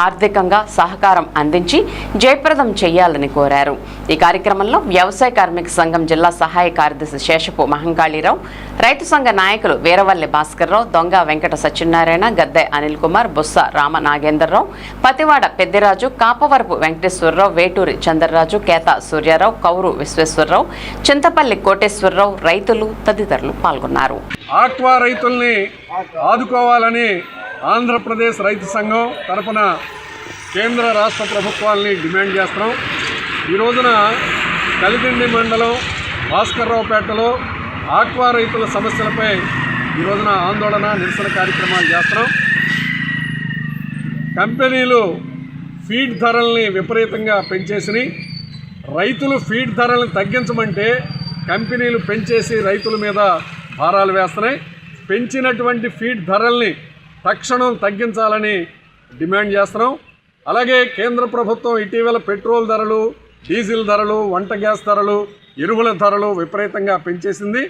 ఆర్థికంగా సహకారం అందించి జయప్రదం చేయాలని కోరారు. ఈ కార్యక్రమంలో వ్యవసాయ కార్మిక సంఘం జిల్లా సహాయ కార్యదర్శి శేషపు మహంకాళీరావు, రైతు సంఘ నాయకులు వీరవల్లి భాస్కర్రావు, దొంగ వెంకట సత్యనారాయణ, గద్దె అనిల్ కుమార్, బుస్స రామ నాగేంద్రరావు, పతివాడ పెద్దిరాజు, కాపవరపు వెంకటేశ్వరరావు, వేటూరి చంద్రరాజు, కేత సూర్యారావు, కౌరు విశ్వేశ్వరరావు, చింతపల్లి కోటేశ్వరరావు, రైతులు తదితరులు పాల్గొన్నారు. ఆక్వా రైతుల్ని ఆదుకోవాలని ఆంధ్రప్రదేశ్ రైతు సంఘం తరపున కేంద్ర రాష్ట్ర ప్రభుత్వాలని డిమాండ్ చేస్తున్నాం. ఈ రోజున కలిదిండి మండలం భాస్కర్రావుపేటలో ఆక్వా రైతుల సమస్యలపై ఈ రోజున ఆందోళన, నిరసన కార్యక్రమాలు చేస్తున్నాం. కంపెనీలు ఫీడ్ ధరల్ని విపరీతంగా పెంచేసినాయి. రైతులు ఫీడ్ ధరల్ని తగ్గించమంటే కంపెనీలు పెంచేసి రైతుల మీద భారాలు వేస్తున్నాయి. పెంచినటువంటి ఫీడ్ ధరల్ని తక్షణం తగ్గించాలని డిమాండ్ చేస్తున్నాం. అలాగే కేంద్ర ప్రభుత్వం ఇటీవల పెట్రోల్ ధరలు, డీజిల్ ధరలు, వంట గ్యాస్ ధరలు, ఎరువుల ధరలు విపరీతంగా పెంచేసింది.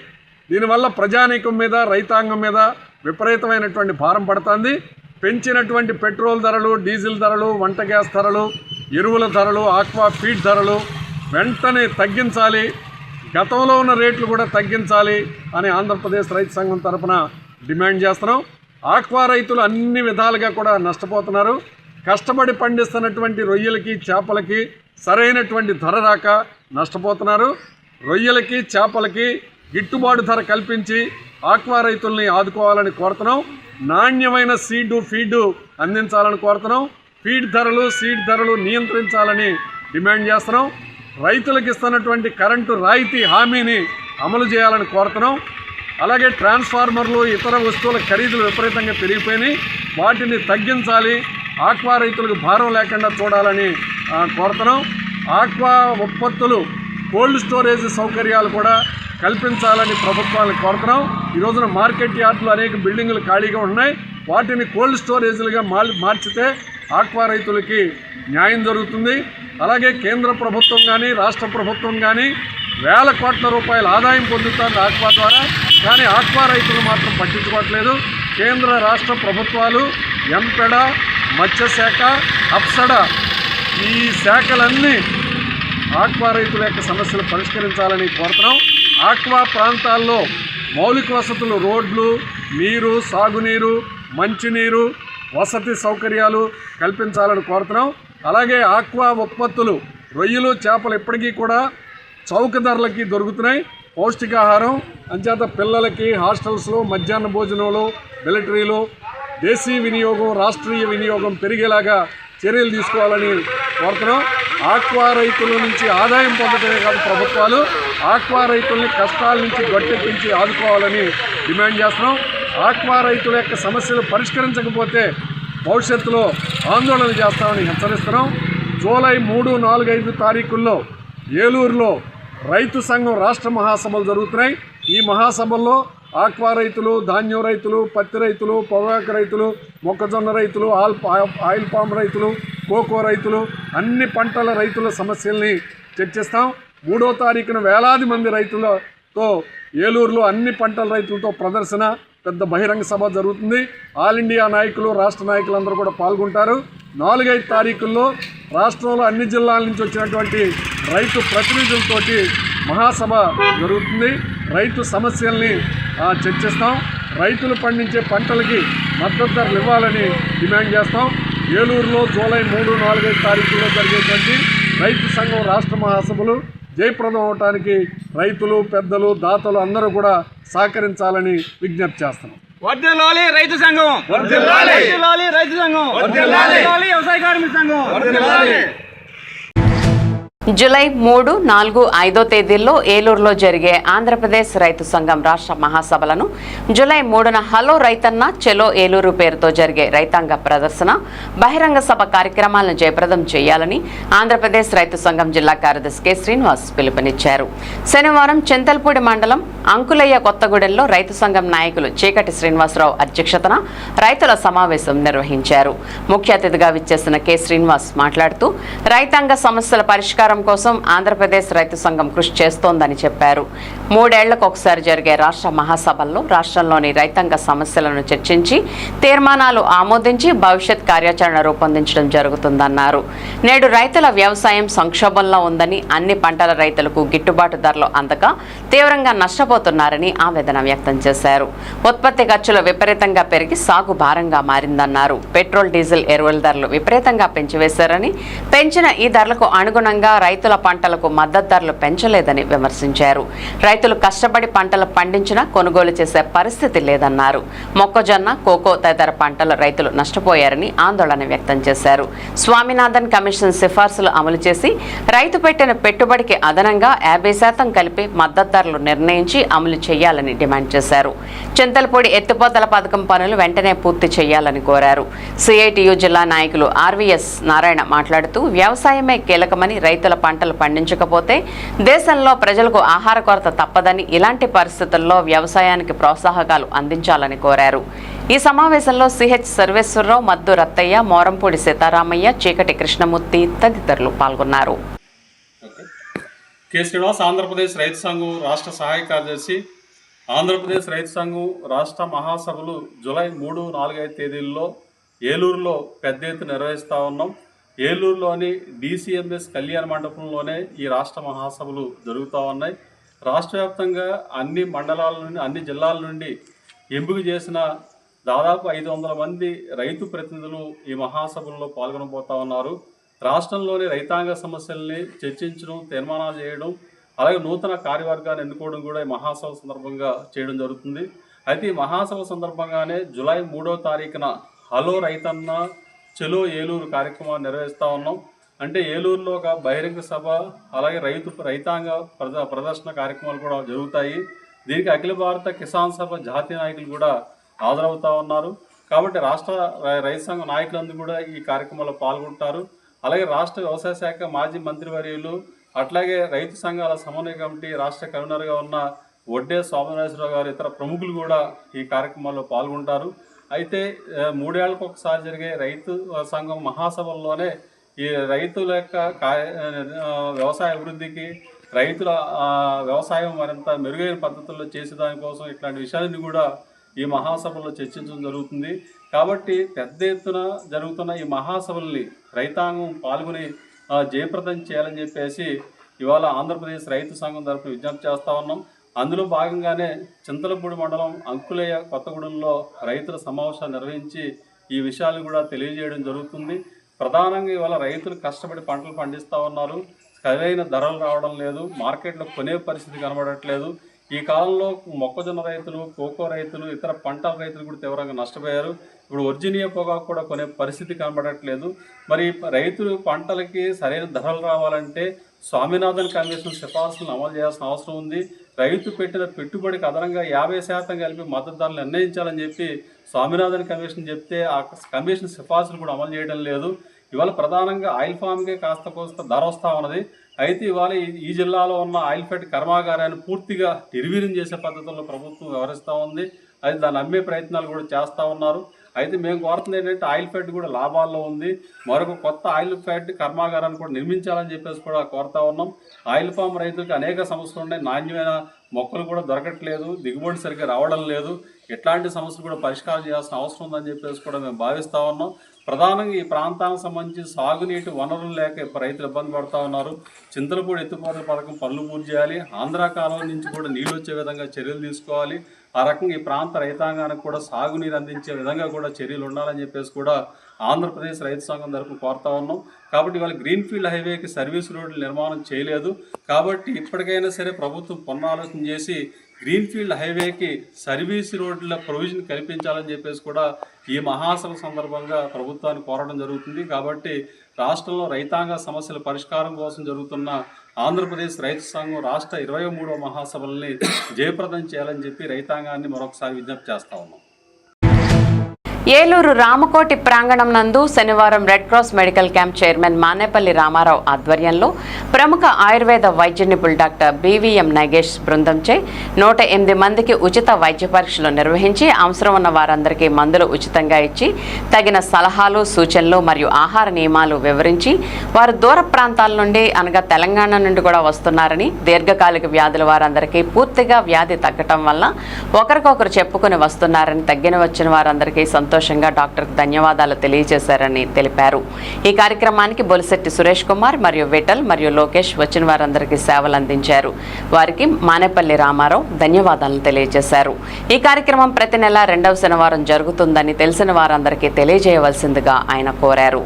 దీనివల్ల ప్రజానీకం మీద, రైతాంగం మీద విపరీతమైనటువంటి భారం పడుతుంది. పెంచినటువంటి పెట్రోల్ ధరలు, డీజిల్ ధరలు, వంట గ్యాస్ ధరలు, ఎరువుల ధరలు, ఆక్వా ఫీడ్ ధరలు వెంటనే తగ్గించాలి, గతంలో ఉన్న రేట్లు కూడా తగ్గించాలి అని ఆంధ్రప్రదేశ్ రైతు సంఘం తరఫున డిమాండ్ చేస్తున్నాం. ఆక్వా రైతులు అన్ని విధాలుగా కూడా నష్టపోతున్నారు. కష్టపడి పండిస్తున్నటువంటి రొయ్యలకి, చేపలకి సరైనటువంటి ధర రాక నష్టపోతున్నారు. రొయ్యలకి, చేపలకి గిట్టుబాటు ధర కల్పించి ఆక్వా రైతుల్ని ఆదుకోవాలని కోరుతున్నాం. నాణ్యమైన సీడు, ఫీడు అందించాలని కోరుతున్నాం. ఫీడ్ ధరలు, సీడ్ ధరలు నియంత్రించాలని డిమాండ్ చేస్తున్నాం. రైతులకు ఇస్తున్నటువంటి కరెంటు రాయితీ హామీని అమలు చేయాలని కోరుతున్నాం. అలాగే ట్రాన్స్ఫార్మర్లు, ఇతర వస్తువుల ఖరీదులు విపరీతంగా పెరిగిపోయినాయి, వాటిని తగ్గించాలి, ఆక్వా రైతులకు భారం లేకుండా చూడాలని కోరుతున్నాం. ఆక్వా ఉత్పత్తులు కోల్డ్ స్టోరేజ్ సౌకర్యాలు కూడా కల్పించాలని ప్రభుత్వాన్ని కోరుతున్నాం. ఈ రోజున మార్కెట్ యార్డులు అనేక బిల్డింగులు ఖాళీగా ఉన్నాయి, వాటిని కోల్డ్ స్టోరేజ్లుగా మార్చితే ఆక్వా రైతులకి న్యాయం జరుగుతుంది. అలాగే కేంద్ర ప్రభుత్వం కానీ, రాష్ట్ర ప్రభుత్వం కానీ వేల కోట్ల రూపాయల ఆదాయం పొందుతుంది ఆక్వా ద్వారా, కానీ ఆక్వా రైతులు మాత్రం పట్టించుకోవట్లేదు. కేంద్ర రాష్ట్ర ప్రభుత్వాలు, ఎంపెడ, మత్స్యశాఖ, అప్సడా ఈ శాఖలన్నీ ఆక్వా రైతుల యొక్క సమస్యలు పరిష్కరించాలని కోరుతున్నాం. ఆక్వా ప్రాంతాల్లో మౌలిక వసతులు, రోడ్లు, నీరు, సాగునీరు, మంచినీరు, వసతి సౌకర్యాలు కల్పించాలని కోరుతున్నాం. అలాగే ఆక్వా ఉత్పత్తులు, రొయ్యలు, చేపలు ఇప్పటికీ కూడా చౌక ధరలకి దొరుకుతున్నాయి. పౌష్టికాహారం అంచేత పిల్లలకి హాస్టల్స్లో మధ్యాహ్న భోజనంలో, మిలిటరీలో దేశీయ వినియోగం, రాష్ట్రీయ వినియోగం పెరిగేలాగా చర్యలు తీసుకోవాలని కోరుతున్నాం. ఆక్వా రైతుల నుంచి ఆదాయం పొందడమే కాదు, ప్రభుత్వాలు ఆక్వా రైతుల్ని కష్టాల నుంచి గట్టెక్కించి ఆదుకోవాలని డిమాండ్ చేస్తున్నాం. ఆక్వా రైతుల యొక్క సమస్యలు పరిష్కరించకపోతే భవిష్యత్తులో ఆందోళన చేస్తామని హెచ్చరిస్తున్నాం. జూలై 3, 4, 5 తారీఖుల్లో ఏలూరులో రైతు సంఘం రాష్ట్ర మహాసభలు జరుగుతున్నాయి. ఈ మహాసభల్లో ఆక్వా రైతులు, ధాన్యం రైతులు, పత్తి రైతులు, పొగాకు రైతులు, మొక్కజొన్న రైతులు, ఆయిల్ పామ్ రైతులు, కోకో రైతులు, అన్ని పంటల రైతుల సమస్యల్ని చర్చిస్తాం. 3వ తారీఖున వేలాది మంది రైతులతో ఏలూరులో అన్ని పంటల రైతులతో ప్రదర్శన, పెద్ద బహిరంగ సభ జరుగుతుంది. ఆల్ ఇండియా నాయకులు, రాష్ట్ర నాయకులందరూ కూడా పాల్గొంటారు. 4, 5 తారీఖుల్లో రాష్ట్రంలో అన్ని జిల్లాల నుంచి వచ్చినటువంటి రైతు ప్రతినిధులతోటి మహాసభ జరుగుతుంది. రైతు సమస్యల్ని చర్చిస్తాం. రైతులు పండించే పంటలకి మద్దతు ధరలు ఇవ్వాలని డిమాండ్ చేస్తాం. ఏలూరులో జూలై 3, 4, 5 తారీఖుల్లో జరిగేటువంటి రైతు సంఘం రాష్ట్ర మహాసభలు జయప్రదం అవటానికి రైతులు, పెద్దలు, దాతలు అందరూ కూడా సహకరించాలని విజ్ఞప్తి చేస్తున్నాం. వర్ధిల్లాలి రైతు సంఘం, వర్ధిల్లాలి రైతు సంఘం, వర్ధిల్లాలి వ్యవసాయ కార్మిక సంఘం, వర్ధిల్లాలి. జూలై 3, 4, 5 తేదీల్లో ఏలూరులో జరిగే ఆంధ్రప్రదేశ్ రైతు సంఘం రాష్ట్ర మహాసభలను, జూలై 3న హలో రైతన్న చెలో ఏలూరు పేరుతో జరిగే రైతాంగ ప్రదర్శన, బహిరంగ సభ కార్యక్రమాలను జయప్రదం చేయాలని ఆంధ్రప్రదేశ్ రైతు సంఘం జిల్లా కార్యదర్శి కె శ్రీనివాస్ పిలుపునిచ్చారు. శనివారం చింతల్పూడి మండలం అంకులయ్య కొత్తగూడెంలో రైతు సంఘం నాయకులు చీకటి శ్రీనివాసరావు అధ్యక్షతన రైతుల సమావేశం నిర్వహించారు. ముఖ్య అతిథిగా విచ్చేసిన కె శ్రీనివాస్ మాట్లాడుతూ రైతాంగ సమస్యల పరిష్కారం కోసం ఆంధ్రప్రదేశ్ రైతు సంఘం కృషి చేస్తోందని చెప్పారు. 3 ఏళ్లకు ఒకసారి జరిగే రాష్ట్ర మహాసభల్లో రాష్ట్రంలోని రైతాంగ సమస్యలను చర్చించి తీర్మానాలు ఆమోదించి భవిష్యత్ కార్యాచరణ రూపొందించడం జరుగుతుందన్నారు. నేడు రైతుల వ్యవసాయం సంక్షోభంలో ఉందని, అన్ని పంటల రైతులకు గిట్టుబాటు ధరలు అందక తీవ్రంగా నష్టపోతున్నారని ఆవేదన వ్యక్తం చేశారు. ఉత్పత్తి ఖర్చులు విపరీతంగా పెరిగి సాగు భారంగా మారిందన్నారు. పెట్రోల్, డీజిల్, ఎరువుల ధరలు విపరీతంగా పెంచివేశారని, పెంచిన ఈ ధరలకు అనుగుణంగా రైతుల పంటలకు మద్దతు ధరలు పెంచలేదని విమర్శించారు. రైతులు కష్టపడి పంటలు పండించినా కొనుగోలు చేసే పరిస్థితి లేదన్నారు. మొక్కజొన్న, కోకో తదితర పంటల రైతులు నష్టపోయారని ఆందోళన వ్యక్తం చేశారు. స్వామినాథన్ కమిషన్ సిఫార్సులు అమలు చేసి రైతు పెట్టిన పెట్టుబడికి అదనంగా 50% కలిపి మద్దతు ధరలు నిర్ణయించి అమలు చేయాలని డిమాండ్ చేశారు. చింతలపూడి ఎత్తిపోతల పథకం పనులు వెంటనే పూర్తి చేయాలని కోరారు. సిఐటియు జిల్లా నాయకులు ఆర్వీఎస్ నారాయణ మాట్లాడుతూ వ్యవసాయమే కీలకమని, రైతుల పంటలు పండించకపోతే దేశంలో ప్రజలకు ఆహార కొరత తప్పదని, ఇలాంటి పరిస్థితుల్లో వ్యవసాయానికి ప్రోత్సాహకాలు అందించాలని కోరారు. ఈ సమావేశంలో సిహెచ్ సర్వేశ్వరరావు, మద్దు రత్తయ్య, మోరంపూడి సీతారామయ్య, చీకటి కృష్ణమూర్తి తదితరులు పాల్గొన్నారు. కె శ్రీనివాస్, ఆంధ్రప్రదేశ్ రైతు సంఘం రాష్ట్ర సహాయ కార్యదర్శి. ఆంధ్రప్రదేశ్ రైతు సంఘం రాష్ట్ర మహాసభలు జూలై 3, 4, 5 తేదీల్లో ఏలూరులో పెద్ద ఎత్తున నిర్వహిస్తూ ఉన్నాం. ఏలూరులోని DCMS కళ్యాణ మండపంలోనే ఈ రాష్ట్ర మహాసభలు జరుగుతూ ఉన్నాయి. రాష్ట్ర వ్యాప్తంగా అన్ని మండలాల నుండి, అన్ని జిల్లాల నుండి ఎంపిక చేసిన దాదాపు 500 మంది రైతు ప్రతినిధులు ఈ మహాసభల్లో పాల్గొనబోతా ఉన్నారు. రాష్ట్రంలోని రైతాంగ సమస్యల్ని చర్చించడం, తీర్మానాలు చేయడం, అలాగే నూతన కార్యవర్గాన్ని ఎన్నుకోవడం కూడా ఈ మహాసభ సందర్భంగా చేయడం జరుగుతుంది. అయితే ఈ మహాసభ సందర్భంగానే జూలై 3వ తారీఖున హలో రైతన్న చెలో ఏలూరు కార్యక్రమాన్ని నిర్వహిస్తూ ఉన్నాం. అంటే ఏలూరులో ఒక బహిరంగ సభ, అలాగే రైతాంగ ప్రదర్శన కార్యక్రమాలు కూడా జరుగుతాయి. దీనికి అఖిల భారత కిసాన్ సభ జాతీయ నాయకులు కూడా హాజరవుతూ ఉన్నారు. కాబట్టి రాష్ట్ర రైతు సంఘ నాయకులందరూ కూడా ఈ కార్యక్రమంలో పాల్గొంటారు. అలాగే రాష్ట్ర వ్యవసాయ శాఖ మాజీ మంత్రివర్యులు, అట్లాగే రైతు సంఘాల సమన్వయ కమిటీ రాష్ట్ర కన్వీనర్గా ఉన్న వడ్డే స్వామినాథరావు గారు, ఇతర ప్రముఖులు కూడా ఈ కార్యక్రమాల్లో పాల్గొంటారు. అయితే 3 ఏళ్లకు ఒకసారి జరిగే రైతు సంఘం మహాసభల్లోనే ఈ రైతుల యొక్క వ్యవసాయ అభివృద్ధికి, రైతుల వ్యవసాయం మరింత మెరుగైన పద్ధతుల్లో చేసేదానికోసం ఇట్లాంటి విషయాన్ని కూడా ఈ మహాసభల్లో చర్చించడం జరుగుతుంది. కాబట్టి పెద్ద ఎత్తున జరుగుతున్న ఈ మహాసభల్ని రైతాంగం పాల్గొని జయప్రదం చేయాలని చెప్పేసి ఇవాళ ఆంధ్రప్రదేశ్ రైతు సంఘం తరఫున విజ్ఞప్తి చేస్తూ ఉన్నాం. అందులో భాగంగానే చింతలపూడి మండలం అంకులయ్య కొత్తగూడెంలో రైతుల సమావేశాలు నిర్వహించి ఈ విషయాలు కూడా తెలియజేయడం జరుగుతుంది. ప్రధానంగా ఇవాళ రైతులు కష్టపడి పంటలు పండిస్తూ ఉన్నారు. సరైన ధరలు రావడం లేదు, మార్కెట్లో కొనే పరిస్థితి కనబడట్లేదు. ఈ కాలంలో మొక్కజొన్న రైతులు, కోకో రైతులు, ఇతర పంటల రైతులు కూడా తీవ్రంగా నష్టపోయారు. ఇప్పుడు వర్జీనియా పొగాకు కూడా కొనే పరిస్థితి కనబడట్లేదు. మరి రైతులు పంటలకి సరైన ధరలు రావాలంటే స్వామినాథన్ కమిషన్ సిఫార్సులను అమలు చేయాల్సిన అవసరం ఉంది. రైతు పెట్టిన పెట్టుబడికి అదనంగా 50% కలిపి మద్దతు ధరలు నిర్ణయించాలని చెప్పి స్వామినాథన్ కమిషన్ చెప్తే ఆ కమిషన్ సిఫార్సులు కూడా అమలు చేయడం లేదు. ఇవాళ ప్రధానంగా ఆయిల్ ఫామ్కే కాస్త కోస్త ధర వస్తూ ఉన్నది. అయితే ఇవాళ ఈ జిల్లాలో ఉన్న ఆయిల్ ఫెడ్ కర్మాగారాన్ని పూర్తిగా నిర్వీర్యం చేసే పద్ధతుల్లో ప్రభుత్వం వ్యవహరిస్తూ ఉంది. అయితే దాన్ని అమ్మే ప్రయత్నాలు కూడా చేస్తూ ఉన్నారు. అయితే మేము కోరుతుంది ఏంటంటే ఆయిల్ ఫెడ్ కూడా లాభాల్లో ఉంది, మరొక కొత్త ఆయిల్ ఫెడ్ కర్మాగారాన్ని కూడా నిర్మించాలని చెప్పేసి కూడా కోరుతా ఉన్నాం. ఆయిల్ ఫామ్ రైతులకు అనేక సమస్యలు ఉన్నాయి. నాణ్యమైన మొక్కలు కూడా దొరకట్లేదు, దిగుబడి సరిగ్గా రావడం లేదు. ఇట్లాంటి సమస్యలు కూడా పరిష్కారం చేయాల్సిన అవసరం ఉందని చెప్పేసి కూడా మేము భావిస్తూ ఉన్నాం. ప్రధానంగా ఈ ప్రాంతానికి సంబంధించి సాగునీటి వనరులు లేక రైతులు ఇబ్బంది పడుతూ ఉన్నారు. చింతలపూడి ఎత్తిపోతల పథకం పనులు పూర్తి చేయాలి, ఆంధ్ర కాలువ నుంచి కూడా నీళ్ళు వచ్చే విధంగా చర్యలు తీసుకోవాలి. ఆ రకంగా ఈ ప్రాంత రైతాంగానికి కూడా సాగునీరు అందించే విధంగా కూడా చర్యలు ఉండాలని చెప్పేసి కూడా ఆంధ్రప్రదేశ్ రైతు సంఘం తరఫున కోరుతా ఉన్నాం. కాబట్టి వాళ్ళ గ్రీన్ఫీల్డ్ హైవేకి సర్వీస్ రోడ్లు నిర్మాణం చేయలేదు. కాబట్టి ఇప్పటికైనా సరే ప్రభుత్వం పునరాలోచన చేసి గ్రీన్ఫీల్డ్ హైవేకి సర్వీస్ రోడ్ల ప్రొవిజన్ కల్పించాలని చెప్పేసి కూడా ఈ మహాసభ సందర్భంగా ప్రభుత్వాన్ని కోరడం జరుగుతుంది. కాబట్టి రాష్ట్రంలో రైతాంగ సమస్యల పరిష్కారం కోసం జరుగుతున్న ఆంధ్రప్రదేశ్ రైతు సంఘం రాష్ట్ర 23వ మహాసభల్ని జయప్రదం చేయాలని చెప్పి రైతాంగాన్ని మరొకసారి విజ్ఞప్తి చేస్తా ఉన్నాం. ఏలూరు రామకోటి ప్రాంగణం నందు శనివారం red cross medical camp chairman Manepalli Ramarao ఆధ్వర్యంలో ప్రముఖ ఆయుర్వేద వైద్య నిపుణులు డాక్టర్ BVM నగేష్ బృందంచే 108 మందికి ఉచిత వైద్య పరీక్షలు నిర్వహించి అవసరం ఉన్న వారందరికీ మందులు ఉచితంగా ఇచ్చి తగిన సలహాలు సూచనలు మరియు ఆహార నియమాలు వివరించి వారు దూర ప్రాంతాల నుండి అనగా తెలంగాణ నుండి కూడా వస్తున్నారని దీర్ఘకాలిక వ్యాధుల వారందరికీ పూర్తిగా వ్యాధి తగ్గటం వల్ల ఒకరికొకరు చెప్పుకుని వస్తున్నారని తగ్గిన వచ్చిన వారందరికీ సంతోషంగా డాక్టర్కు ధన్యవాదాలు తెలియజేశారని తెలిపారు. ఈ కార్యక్రమానికి బొలిశెట్టి సురేష్ కుమార్ మరియు విఠల్ మరియు లోకేష్ వచ్చిన వారందరికీ సేవలు అందించారు. వారికి మానేపల్లి రామారావు ధన్యవాదాలను తెలియజేశారు. ఈ కార్యక్రమం ప్రతి నెల 2వ శనివారం జరుగుతుందని తెలిసిన వారందరికీ తెలియజేయవలసిందిగా ఆయన కోరారు.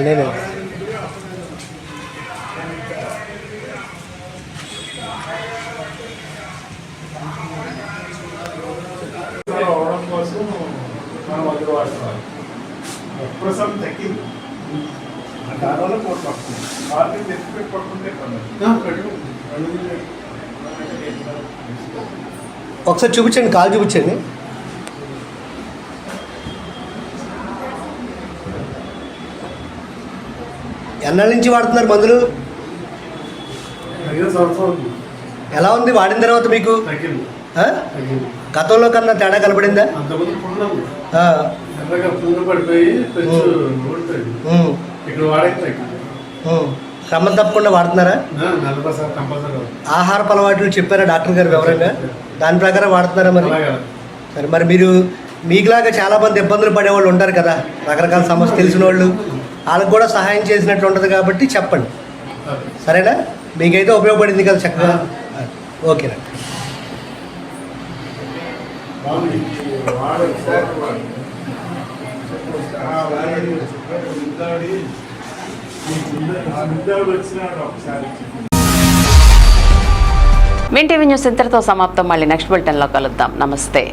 నేనే కోసం మనం అది వాడుతున్నాం. ప్రస్తుతం తగ్గింది దానివల్ల కోరుకుంటుంది వాళ్ళని తెచ్చి పడుతుంటే ఒకసారి చూపించండి, కాలు చూపించండి. ఎన్నాళ్ళ నుంచి వాడుతున్నారు మందులు? ఎలా ఉంది వాడిన తర్వాత మీకు? గతంలో కన్నా తేడా కనపడిందా? క్రమం తప్పకుండా వాడుతున్నారా? ఆహారపు అలవాట్లు చెప్పారా డాక్టర్ గారు వివరంగా? దాని ప్రకారం వాడుతున్నారా? మరి మరి మీరు మీకులాగా చాలామంది ఇబ్బందులు పడేవాళ్ళు ఉంటారు కదా, రకరకాల సమస్య తెలిసిన వాళ్ళు, వాళ్ళకు కూడా సహాయం చేసినట్లు ఉంటుంది కాబట్టి చెప్పండి, సరేనా? మీకైతే ఉపయోగపడింది కదా చక్కగా. ఓకేనా? విన్ టీవీ న్యూస్ ఇంతటితో సమాప్తం. మళ్ళీ నెక్స్ట్ బులెటిన్లో కలుద్దాం. నమస్తే.